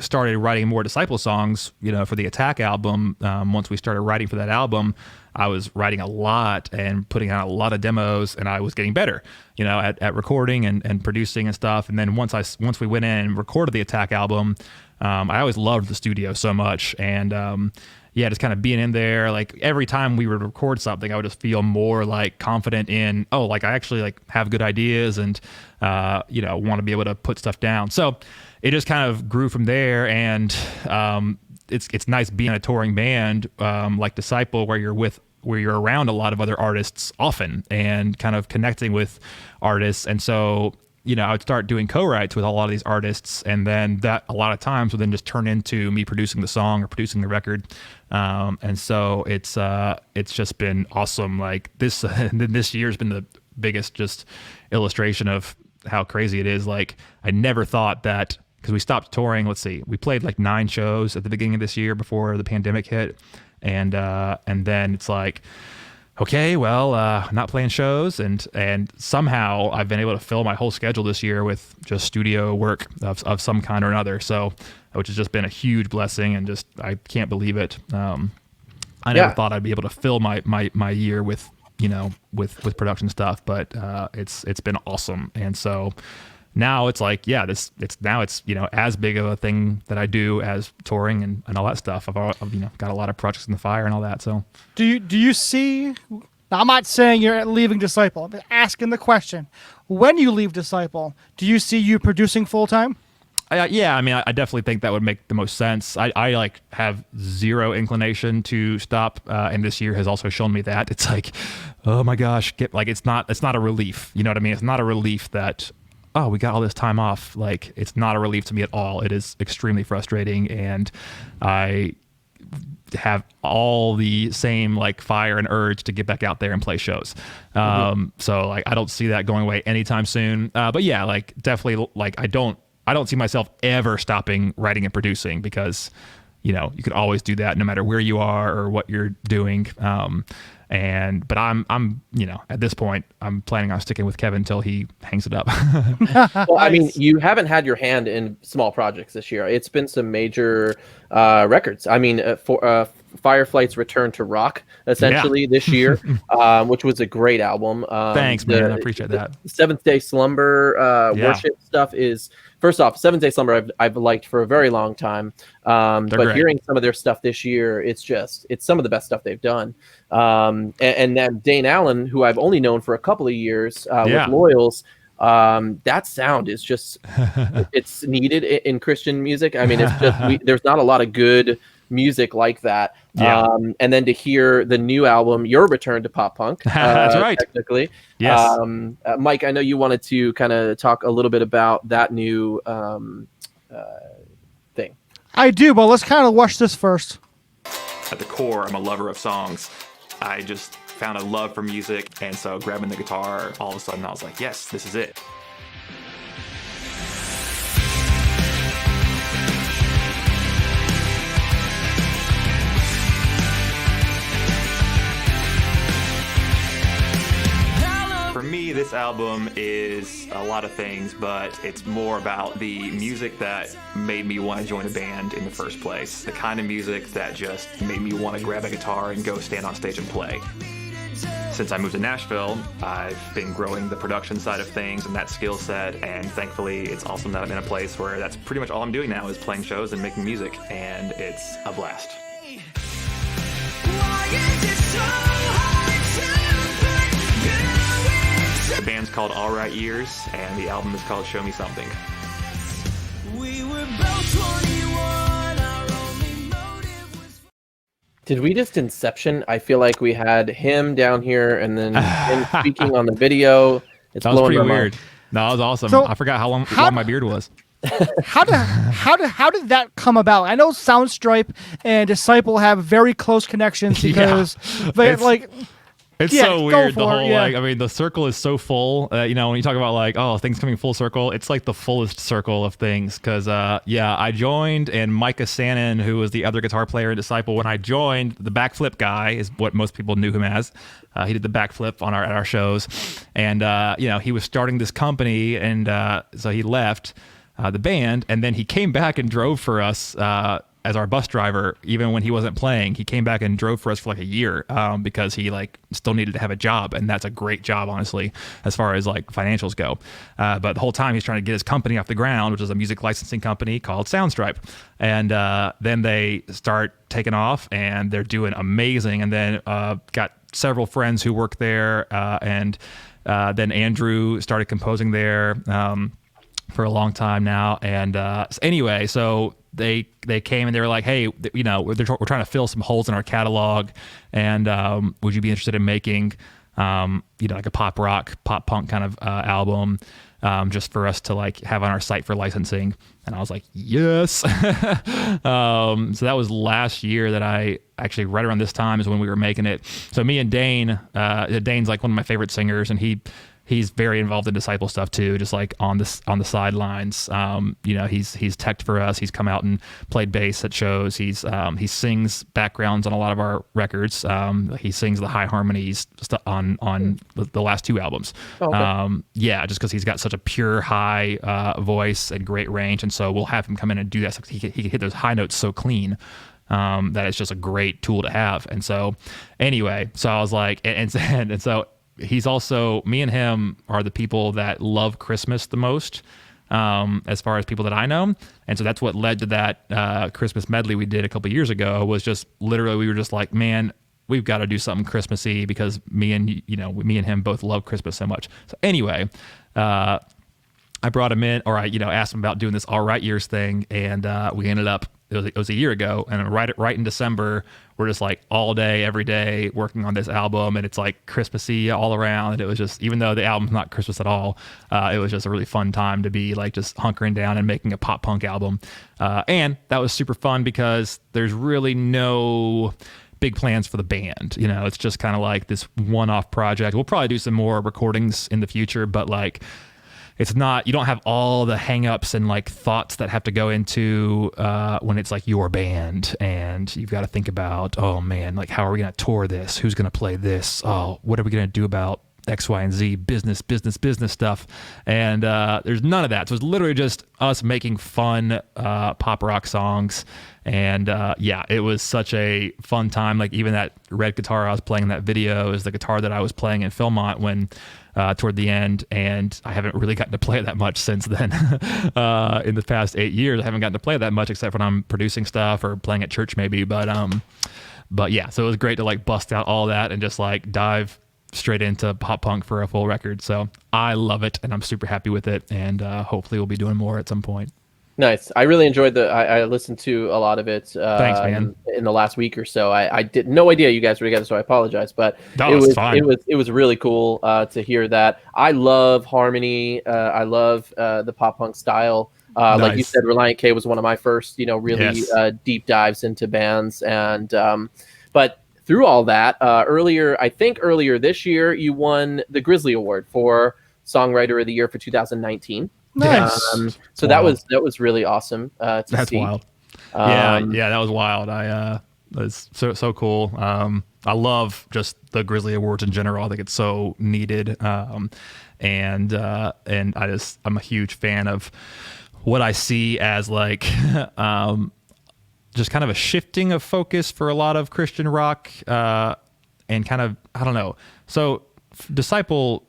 B: started writing more Disciple songs, for the Attack album, once we started writing for that album, I was writing a lot and putting out a lot of demos, and I was getting better, at recording and producing and stuff. And then once we went in and recorded the Attack album, I always loved the studio so much. And yeah, just kind of being in there, like every time we would record something, I would just feel more like confident in, like I actually like have good ideas and, want to be able to put stuff down. So it just kind of grew from there. And it's nice being a touring band like Disciple, where you're around a lot of other artists often and kind of connecting with artists. And so, I would start doing co-writes with a lot of these artists, and then that a lot of times would then just turn into me producing the song or producing the record. And so it's just been awesome. Like this year's been the biggest just illustration of how crazy it is. Like I never thought that, because we stopped touring. Let's see, we played like 9 shows at the beginning of this year before the pandemic hit. And then it's like, okay, well, not playing shows, and somehow I've been able to fill my whole schedule this year with just studio work of some kind or another. So, which has just been a huge blessing, and just I can't believe it. I never thought I'd be able to fill my year with with production stuff, but it's been awesome. And so now it's like, it's as big of a thing that I do as touring and all that stuff. I've got a lot of projects in the fire and all that. So
A: do you see? Now, I'm not saying you're leaving Disciple. I'm asking the question: when you leave Disciple, do you see you producing full time?
B: Yeah, I mean, I definitely think that would make the most sense. I like have zero inclination to stop, and this year has also shown me that. It's like, oh my gosh, it's not a relief. You know what I mean? It's not a relief that, oh, we got all this time off. Like, it's not a relief to me at all. It is extremely frustrating, and I have all the same like fire and urge to get back out there and play shows. So like I don't see that going away anytime soon. But yeah, like definitely, like I don't see myself ever stopping writing and producing, because you could always do that no matter where you are or what you're doing. But I'm at this point I'm planning on sticking with Kevin until he hangs it up.
C: Well, I mean, you haven't had your hand in small projects this year. It's been some major records. I mean, for Fireflight's Return to Rock, essentially, this year, which was a great album.
B: Thanks, man. I appreciate that.
C: Seventh Day Slumber worship stuff is, first off, Seventh Day Slumber I've liked for a very long time. But
B: great.
C: Hearing some of their stuff this year, it's some of the best stuff they've done. And then Dane Allen, who I've only known for a couple of years with Loyals, that sound is just it's needed in Christian music. I mean, it's just there's not a lot of good music like that. And then to hear the new album, your return to pop punk,
B: that's right,
C: technically.
B: Yes.
C: Mike, I know you wanted to kind of talk a little bit about that new thing.
A: I do, but let's kind of watch this first.
B: At the core, I'm a lover of songs. I just found a love for music, and so grabbing the guitar, all of a sudden I was like, yes, this is it. For me, this album is a lot of things, but it's more about the music that made me want to join a band in the first place. The kind of music that just made me want to grab a guitar and go stand on stage and play. Since I moved to Nashville, I've been growing the production side of things and that skill set, and thankfully it's awesome that I'm in a place where that's pretty much all I'm doing now is playing shows and making music, and it's a blast. The band's called All Right Years, and the album is called Show Me Something. We were both 21, our only motive was...
C: Did we just Inception? I feel like we had him down here and then him speaking on the video.
B: That was pretty weird. No, that was awesome. So, I forgot how long my beard was.
A: How did that come about? I know Soundstripe and Disciple have very close connections because
B: It's
A: Yeah,
B: so
A: go
B: weird. The
A: for it,
B: whole
A: yeah.
B: like, I mean, the circle is so full. You know, when you talk about like, oh, things coming full circle, it's like the fullest circle of things. Because yeah, I joined, and Micah Sannon, who was the other guitar player in Disciple, when I joined, the backflip guy is what most people knew him as. He did the backflip at our shows, and you know, he was starting this company, and so he left the band, and then he came back and drove for us. As our bus driver, even when he wasn't playing, he came back and drove for us for like a year because he like still needed to have a job, and that's a great job, honestly, as far as like financials go. But the whole time he's trying to get his company off the ground, which is a music licensing company called Soundstripe, and then they start taking off, and they're doing amazing. And then got several friends who work there, and then Andrew started composing there for a long time now. And anyway, so they came and they were like, hey, you know, we're trying to fill some holes in our catalog, and would you be interested in making you know, like a pop rock, pop punk kind of album, just for us to like have on our site for licensing? And I was like, yes. So that was last year that I actually, right around this time is when we were making it. So me and Dane, Dane's like one of my favorite singers, and he's very involved in Disciple stuff too, just like on the sidelines. You know, he's teched for us. He's come out and played bass at shows. He sings backgrounds on a lot of our records. He sings the high harmonies on the last two albums.
C: Oh, okay.
B: Yeah, just because he's got such a pure high voice and great range, and so we'll have him come in and do that. So he can hit those high notes so clean. That it's just a great tool to have. And so anyway, so I was like, and so he's also, me and him are the people that love Christmas the most, as far as people that I know. And so that's what led to that Christmas medley we did a couple years ago, was just literally, we were just like, man, we've got to do something Christmassy, because me and him both love Christmas so much. So anyway, I brought him in, or I, you know, asked him about doing this All Right Years thing, and we ended up, it was a year ago, and right in December, we're just like all day, every day working on this album, and it's like Christmassy all around. And it was just, even though the album's not Christmas at all, it was just a really fun time to be like just hunkering down and making a pop punk album. And that was super fun because there's really no big plans for the band. You know, it's just kind of like this one-off project. We'll probably do some more recordings in the future, but like, it's not, you don't have all the hangups and like thoughts that have to go into when it's like your band, and you've got to think about, oh man, like how are we going to tour this? Who's going to play this? Oh, what are we going to do about X, Y, and Z, business stuff? And there's none of that. So it's literally just us making fun pop rock songs. And yeah, it was such a fun time. Like even that red guitar I was playing in that video is the guitar that I was playing in Philmont when toward the end, and I haven't really gotten to play it that much since then. In the past 8 years, I haven't gotten to play it that much, except when I'm producing stuff or playing at church maybe. But yeah, so it was great to like bust out all that and just like dive straight into pop punk for a full record. So I love it, and I'm super happy with it, and hopefully we'll be doing more at some point.
C: Nice. I really enjoyed I listened to a lot of it.
B: Thanks, man.
C: In the last week or so. I did no idea you guys were together, so I apologize. But
B: No, it's fine.
C: it was really cool to hear that. I love harmony. I love the pop punk style. Like you
B: Nice.
C: said, Reliant K was one of my first, really
B: Yes.
C: deep dives into bands. And but through all that, earlier this year, you won the Grizzly Award for Songwriter of the Year for 2019.
A: Nice.
C: So
B: Wild.
C: that was really awesome to
B: That's
C: see.
B: wild. Yeah, that was wild. That's so cool. I love just the Grizzly Awards in general. I think it's so needed. And I'm a huge fan of what I see as like just kind of a shifting of focus for a lot of Christian rock, and kind of, I don't know. So Disciple,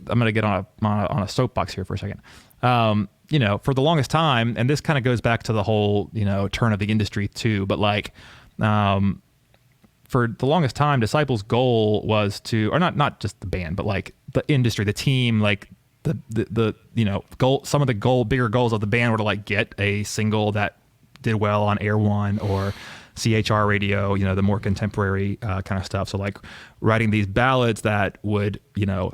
B: I'm going to get on a soapbox here for a second. For the longest time, and this kind of goes back to the whole, turn of the industry too, but like, for the longest time, Disciple's goal was to, or not just the band, but like the industry, the team, like the goal, some of the bigger goals of the band were to like get a single that did well on Air One, or CHR radio, the more contemporary kind of stuff. So like writing these ballads that would,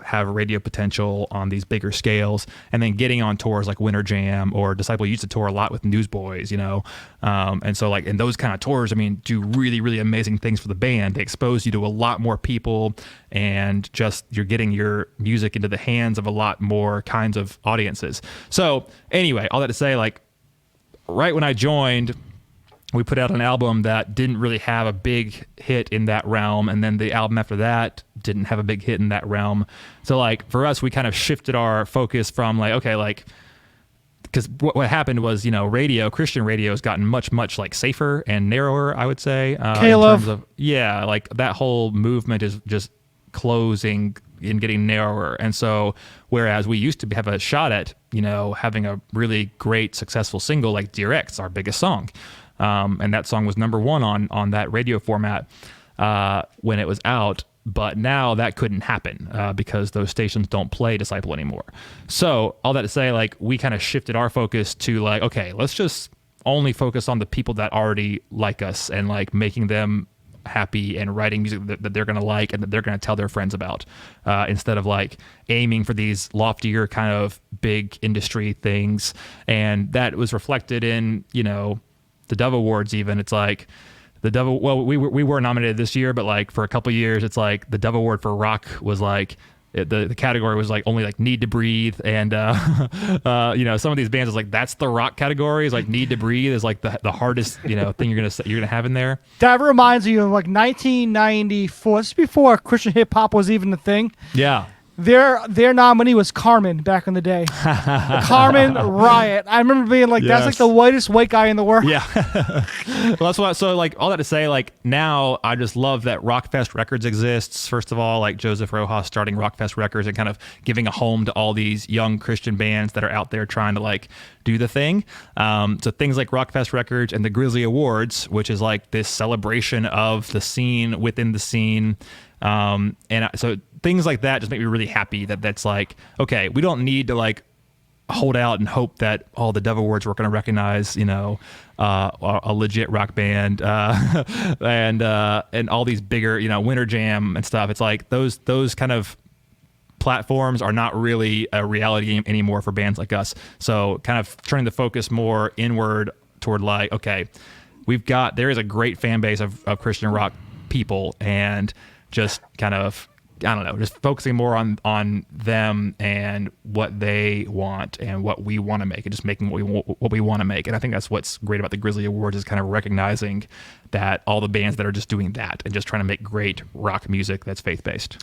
B: have radio potential on these bigger scales, and then getting on tours like Winter Jam or Disciple used to tour a lot with Newsboys, and so like in those kind of tours, do really, really amazing things for the band. They expose you to a lot more people, and just you're getting your music into the hands of a lot more kinds of audiences. So anyway, all that to say, like right when I joined, we put out an album that didn't really have a big hit in that realm, and then the album after that didn't have a big hit in that realm. So like for us, we kind of shifted our focus from like, okay, like, because what happened was, Christian radio has gotten much, much like safer and narrower, I would say. In terms of, like that whole movement is just closing and getting narrower. And so, whereas we used to have a shot at, having a really great successful single like Dear X, our biggest song. And that song was number one on that radio format when it was out. But now that couldn't happen because those stations don't play Disciple anymore. So all that to say, like we kind of shifted our focus to like, okay, let's just only focus on the people that already like us and like making them happy and writing music that they're going to like and that they're going to tell their friends about instead of like aiming for these loftier kind of big industry things. And that was reflected in, the Dove Awards even. It's like the Dove, well, we were nominated this year, but like for a couple years, it's like the Dove Award for rock was like, the category was like only like Need to Breathe. And, some of these bands is like, that's the rock category is like Need to Breathe is like the hardest, thing you're going to have in there.
A: That reminds you of like 1994. This is before Christian hip hop was even a thing.
B: Yeah.
A: Their nominee was Carmen back in the day. The Carmen Riot. I remember being like, that's like the whitest white guy in the world.
B: Yeah. Well, that's what. So like all that to say, like now I just love that Rockfest Records exists. First of all, like Joseph Rojas starting Rockfest Records and kind of giving a home to all these young Christian bands that are out there trying to like do the thing. So things like Rockfest Records and the Grizzly Awards, which is like this celebration of the scene within the scene. So things like that just make me really happy that's like, okay, we don't need to like hold out and hope that all the Dove Awards we're going to recognize, a legit rock band, and all these bigger, Winter Jam and stuff. It's like those kind of platforms are not really a reality anymore for bands like us. So kind of turning the focus more inward toward like, okay, there is a great fan base of Christian rock people, and just kind of, I don't know, just focusing more on them and what they want and what we want to make, and just making what we want to make. And I think that's what's great about the Grizzly Awards is kind of recognizing that all the bands that are just doing that and just trying to make great rock music that's faith-based.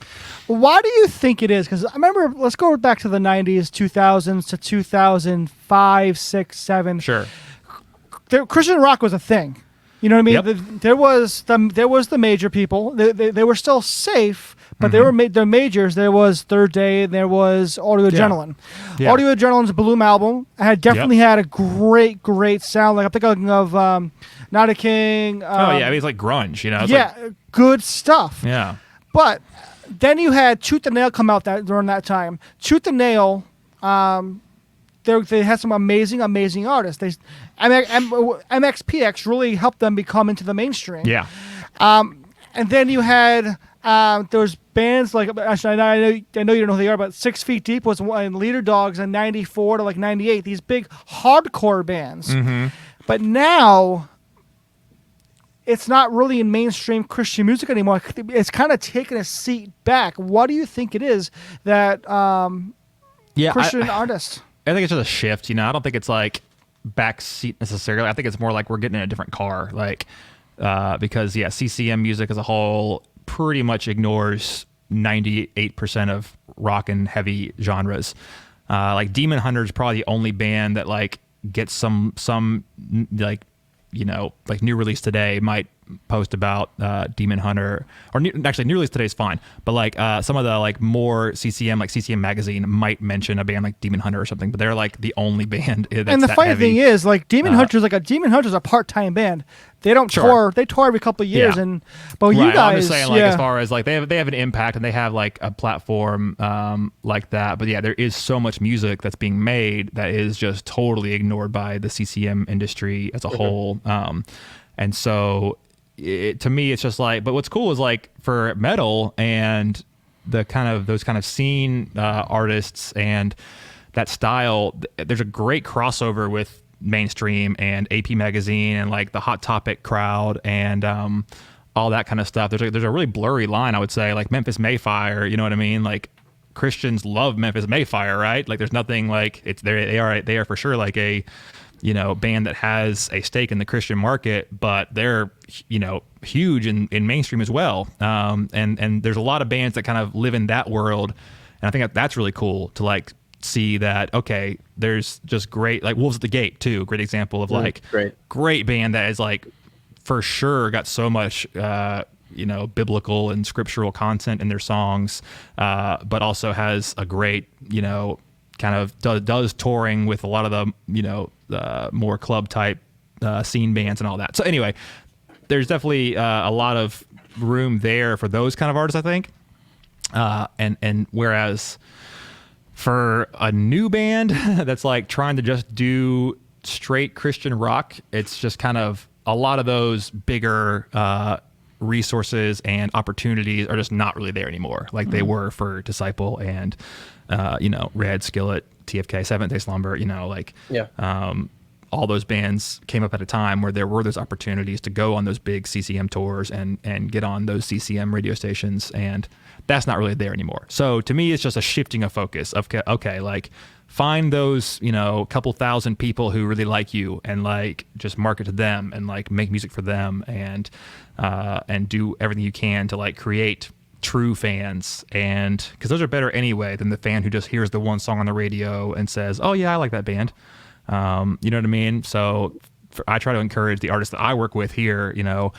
A: Why do you think it is? Because I remember, let's go back to the 90s, 2000s to 2005, 6, 7.
B: Sure.
A: Christian rock was a thing. You know what I mean?
B: Yep.
A: There was the major people. They were still safe, but they were their majors. There was Third Day. There was Audio Adrenaline.
B: Yeah.
A: Audio Adrenaline's Bloom album definitely had a great sound. Like I'm thinking of Not a King.
B: It's like grunge. It's
A: good stuff.
B: Yeah.
A: But then you had Tooth and Nail come out during that time. Tooth and Nail. They had some amazing artists. MXPX really helped them become into the mainstream.
B: Yeah.
A: And then you had there was bands like, actually I know you don't know who they are, but 6 Feet Deep was in Leader Dogs in 94 to like 98. These big hardcore bands. Mm-hmm. But now it's not really in mainstream Christian music anymore. It's kind of taken a seat back. What do you think it is that Christian artists?
B: I think it's just a shift, I don't think it's like backseat necessarily. I think it's more like we're getting in a different car, like because CCM music as a whole pretty much ignores 98% of rock and heavy genres. Like Demon Hunter is probably the only band that like gets some like like New Release Today might post about Demon Hunter, or New Release Today is fine, but like some of the like more CCM, like CCM Magazine might mention a band like Demon Hunter or something, but they're like the only band that's
A: and the funny
B: heavy.
A: thing is, like Demon Hunter's a part-time band. They don't tour. They tour every couple of years, but you guys,
B: I'm just saying, like as far as like they have an impact and they have like a platform like that. But there is so much music that's being made that is just totally ignored by the CCM industry as a whole. And so to me, it's just like, but what's cool is like for metal and those kind of scene artists and that style, there's a great crossover with mainstream and AP Magazine and like the Hot Topic crowd and all that kind of stuff. There's a really blurry line, I would say, like Memphis Mayfire, you know what I mean? Like Christians love Memphis Mayfire, right? Like there's nothing like they are for sure like a, you know, band that has a stake in the Christian market, but they're, you know, huge in mainstream as well. And there's a lot of bands that kind of live in that world. And I think that's really cool to like see that, okay, there's just great, like Wolves at the Gate too, great example of like great band that is like for sure got so much, you know, biblical and scriptural content in their songs, but also has a great, you know, kind of does touring with a lot of the, you know, more club type scene bands and all that. So anyway, there's definitely a lot of room there for those kind of artists, I think. And whereas for a new band that's like trying to just do straight Christian rock, it's just kind of a lot of those bigger resources and opportunities are just not really there anymore, like they were for Disciple and you know, Red, Skillet, TFK, Seventh Day Slumber, you know, like all those bands came up at a time where there were those opportunities to go on those big CCM tours and get on those CCM radio stations, and that's not really there anymore. So to me, it's just a shifting of focus of, okay, like find those, you know, couple thousand people who really like you and like just market to them and like make music for them and do everything you can to like create true fans, and because those are better anyway than the fan who just hears the one song on the radio and says, oh yeah, I like that band. You know what I mean? So I try to encourage the artists that I work with here, you know,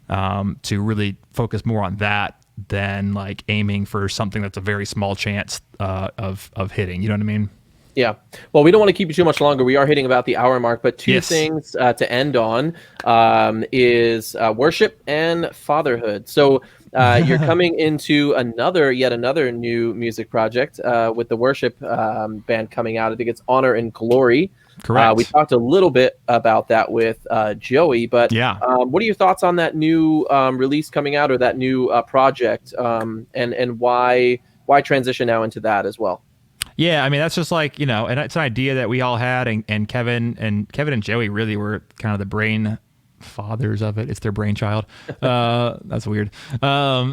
B: to really focus more on that than like aiming for something that's a very small chance of hitting. You know what I mean?
C: Yeah. Well, we don't want to keep you too much longer. We are hitting about the hour mark, but two things to end on is worship and fatherhood. So you're coming into yet another new music project with the worship band coming out. I think it's Honor and Glory.
B: Correct.
C: We talked a little bit about that with Joey, but what are your thoughts on that new release coming out or that new project, and why transition now into that as well?
B: Yeah, I mean, that's just like, you know, and it's an idea that we all had, and Kevin and Joey really were kind of the brain fathers of it. It's their brainchild. That's weird. But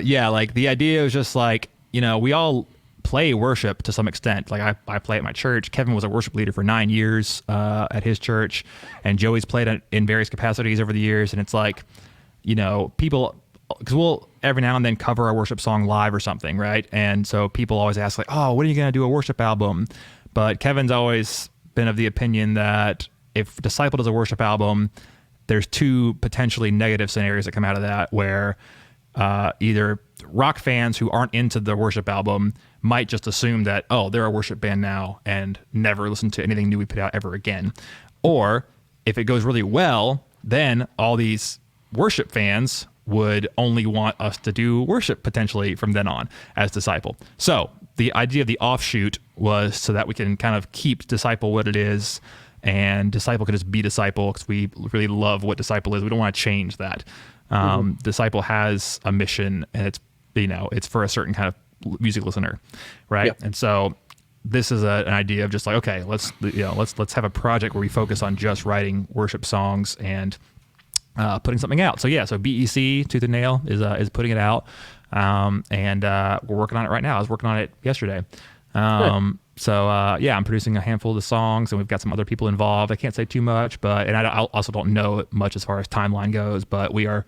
B: yeah, like the idea was just like, you know, we all play worship to some extent. Like I play at my church. Kevin was a worship leader for 9 years at his church, and Joey's played in various capacities over the years. And it's like, you know, people, because we'll every now and then cover a worship song live or something, right? And so people always ask like, oh, when are you going to do a worship album? But Kevin's always been of the opinion that if Disciple does a worship album, there's two potentially negative scenarios that come out of that, where either rock fans who aren't into the worship album might just assume that, oh, they're a worship band now and never listen to anything new we put out ever again. Or if it goes really well, then all these worship fans would only want us to do worship potentially from then on as Disciple. So the idea of the offshoot was so that we can kind of keep Disciple what it is, and Disciple could just be Disciple because we really love what Disciple is. We don't want to change that. Disciple has a mission, and it's, you know, it's for a certain kind of music listener, right? Yep. And so this is an idea of just like, okay, let's have a project where we focus on just writing worship songs and putting something out. So yeah, so BEC Tooth and Nail is putting it out, and we're working on it right now. I was working on it yesterday. So yeah, I'm producing a handful of the songs, and we've got some other people involved. I can't say too much, and I also don't know much as far as timeline goes, but we are,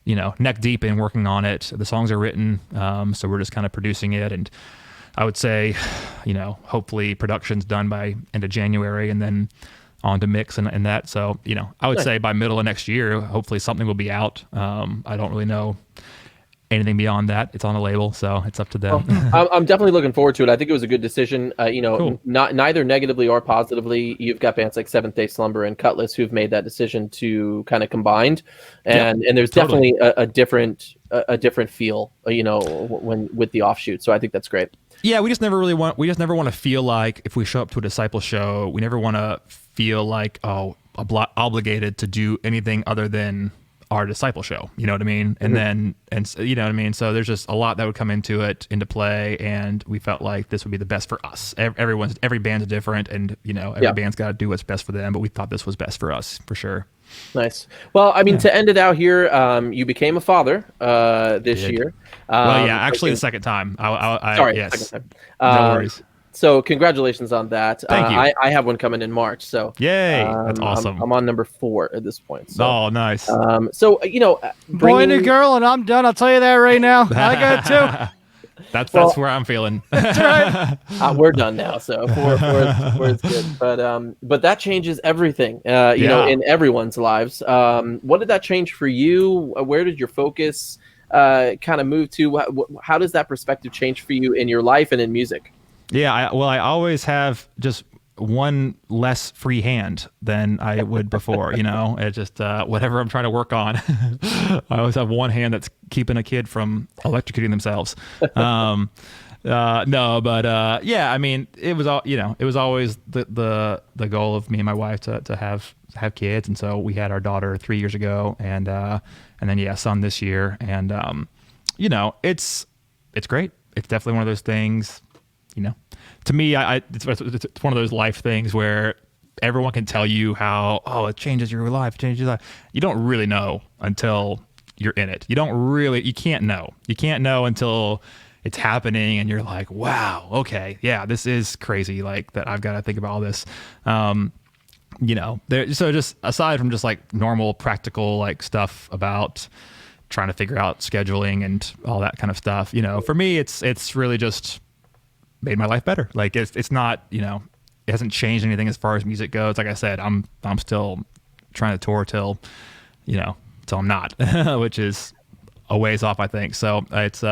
B: you know, neck deep in working on it. The songs are written, so we're just kind of producing it, and I would say, you know, hopefully production's done by end of January, and then on to mix and that. So, you know, I would say by middle of next year, hopefully something will be out. I don't really know anything beyond that. It's on a label, so it's up to them.
C: Well, I'm definitely looking forward to it. I think it was a good decision. You know, cool. Neither negatively or positively. You've got bands like Seventh Day Slumber and Cutlass who've made that decision to kind of combined, and there's definitely a different feel, you know, when with the offshoot. So I think that's great.
B: Yeah, we just never want to feel like if we show up to a Disciple show, we never want to feel like, oh, obligated to do anything other than our disciple show, you know what I mean? And then, you know what I mean? So there's just a lot that would come into play, and we felt like this would be the best for us. Every band's different, and you know, every band's got to do what's best for them, but we thought this was best for us for sure.
C: Nice. Well, I mean, to end it out here, you became a father this year.
B: Well, yeah, actually the second time.
C: Sorry,
B: yes.
C: second time.
B: No worries.
C: So congratulations on that.
B: Thank you.
C: I have one coming in March. So
B: yay, that's awesome.
C: I'm on number 4 at this point. So,
B: oh, nice.
C: So you know,
A: Boy and a girl, and I'm done. I'll tell you that right now. I got it too.
B: That's where I'm feeling.
A: That's right.
C: We're done now, so 4 is good. But that changes everything. You know, in everyone's lives. What did that change for you? Where did your focus kind of move to? How does that perspective change for you in your life and in music?
B: Yeah, I always have just one less free hand than I would before, you know. It just whatever I'm trying to work on, I always have one hand that's keeping a kid from electrocuting themselves. No, but yeah, I mean, it was all, you know, it was always the goal of me and my wife to have kids, and so we had our daughter 3 years ago, and then son this year, and you know, it's great. It's definitely one of those things. You know, to me, it's one of those life things where everyone can tell you how, it changes your life, You don't really know until you're in it. You can't know. You can't know until it's happening and you're like, wow, okay, yeah, this is crazy. Like that I've got to think about all this. You know, so just aside from just like normal practical like stuff about trying to figure out scheduling and all that kind of stuff, you know, for me, it's really just made my life better. Like it's not, you know, it hasn't changed anything as far as music goes. Like I said, I'm still trying to tour till I'm not, which is a ways off, I think. So it's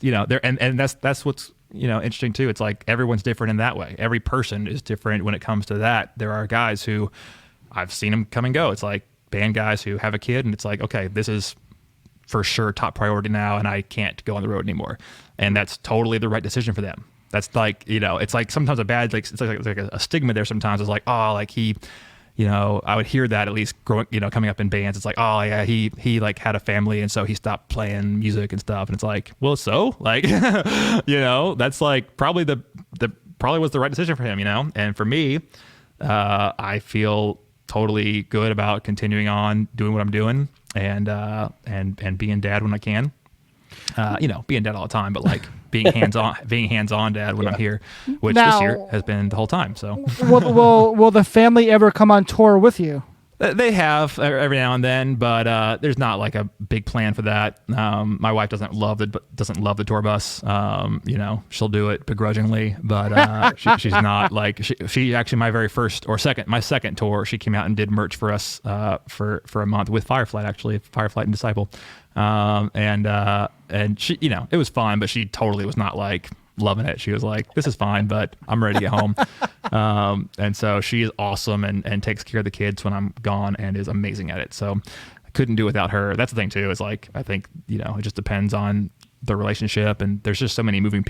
B: you know, there and that's what's, you know, interesting too. It's like everyone's different in that way. Every person is different when it comes to that. There are guys who I've seen them come and go. It's like band guys who have a kid and it's like, okay, this is for sure top priority now and I can't go on the road anymore. And that's totally the right decision for them. That's like, you know, it's like sometimes a bad, like, it's like a stigma there sometimes. It's like, oh, like he, you know, I would hear that at least growing, you know, coming up in bands. It's like, oh yeah, he like had a family and so he stopped playing music and stuff. And it's like, well, so like, you know, that's like probably probably was the right decision for him, you know? And for me, I feel totally good about continuing on doing what I'm doing and being dad when I can. You know, being dad all the time, but like being hands-on dad when I'm here, which
A: now,
B: this year has been the whole time. So
A: will the family ever come on tour with you?
B: They have every now and then, but there's not like a big plan for that. My wife doesn't love the tour bus. You know, she'll do it begrudgingly, but she's not like she actually my second tour. She came out and did merch for us for a month with Fireflight and Disciple, and she, you know, it was fun, but she totally was not like loving it. She was like, this is fine, but I'm ready to get home. And so she is awesome and takes care of the kids when I'm gone and is amazing at it. So I couldn't do without her. That's the thing too, is like, I think, you know, it just depends on the relationship and there's just so many moving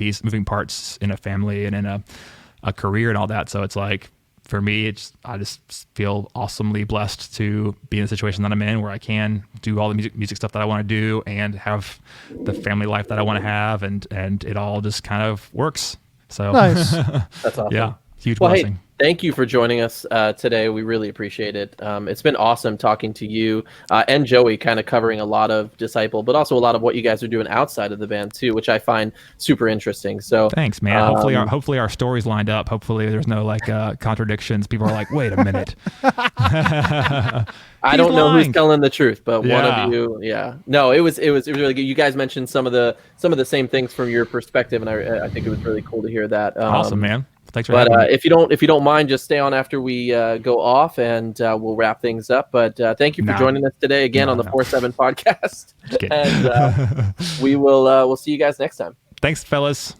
B: parts in a family and in a career and all that. So it's like, for me, I just feel awesomely blessed to be in a situation that I'm in where I can do all the music stuff that I want to do and have the family life that I want to have, and it all just kind of works. So
A: nice.
C: That's awesome.
B: Yeah, huge blessing.
C: Hey, thank you for joining us today. We really appreciate it. It's been awesome talking to you and Joey, kind of covering a lot of Disciple, but also a lot of what you guys are doing outside of the band too, which I find super interesting. So
B: thanks, man. Hopefully our stories lined up. Hopefully there's no like contradictions. People are like, wait a minute.
C: I don't know who's telling the truth, but
B: yeah.
C: One of you, yeah. No, it was really good. You guys mentioned some of the same things from your perspective, and I think it was really cool to hear that.
B: Awesome, man. Thanks for having me.
C: If you don't mind, just stay on after we go off, and we'll wrap things up. But thank you for joining us today again on the 4-7 podcast, and we'll see you guys next time.
B: Thanks, fellas.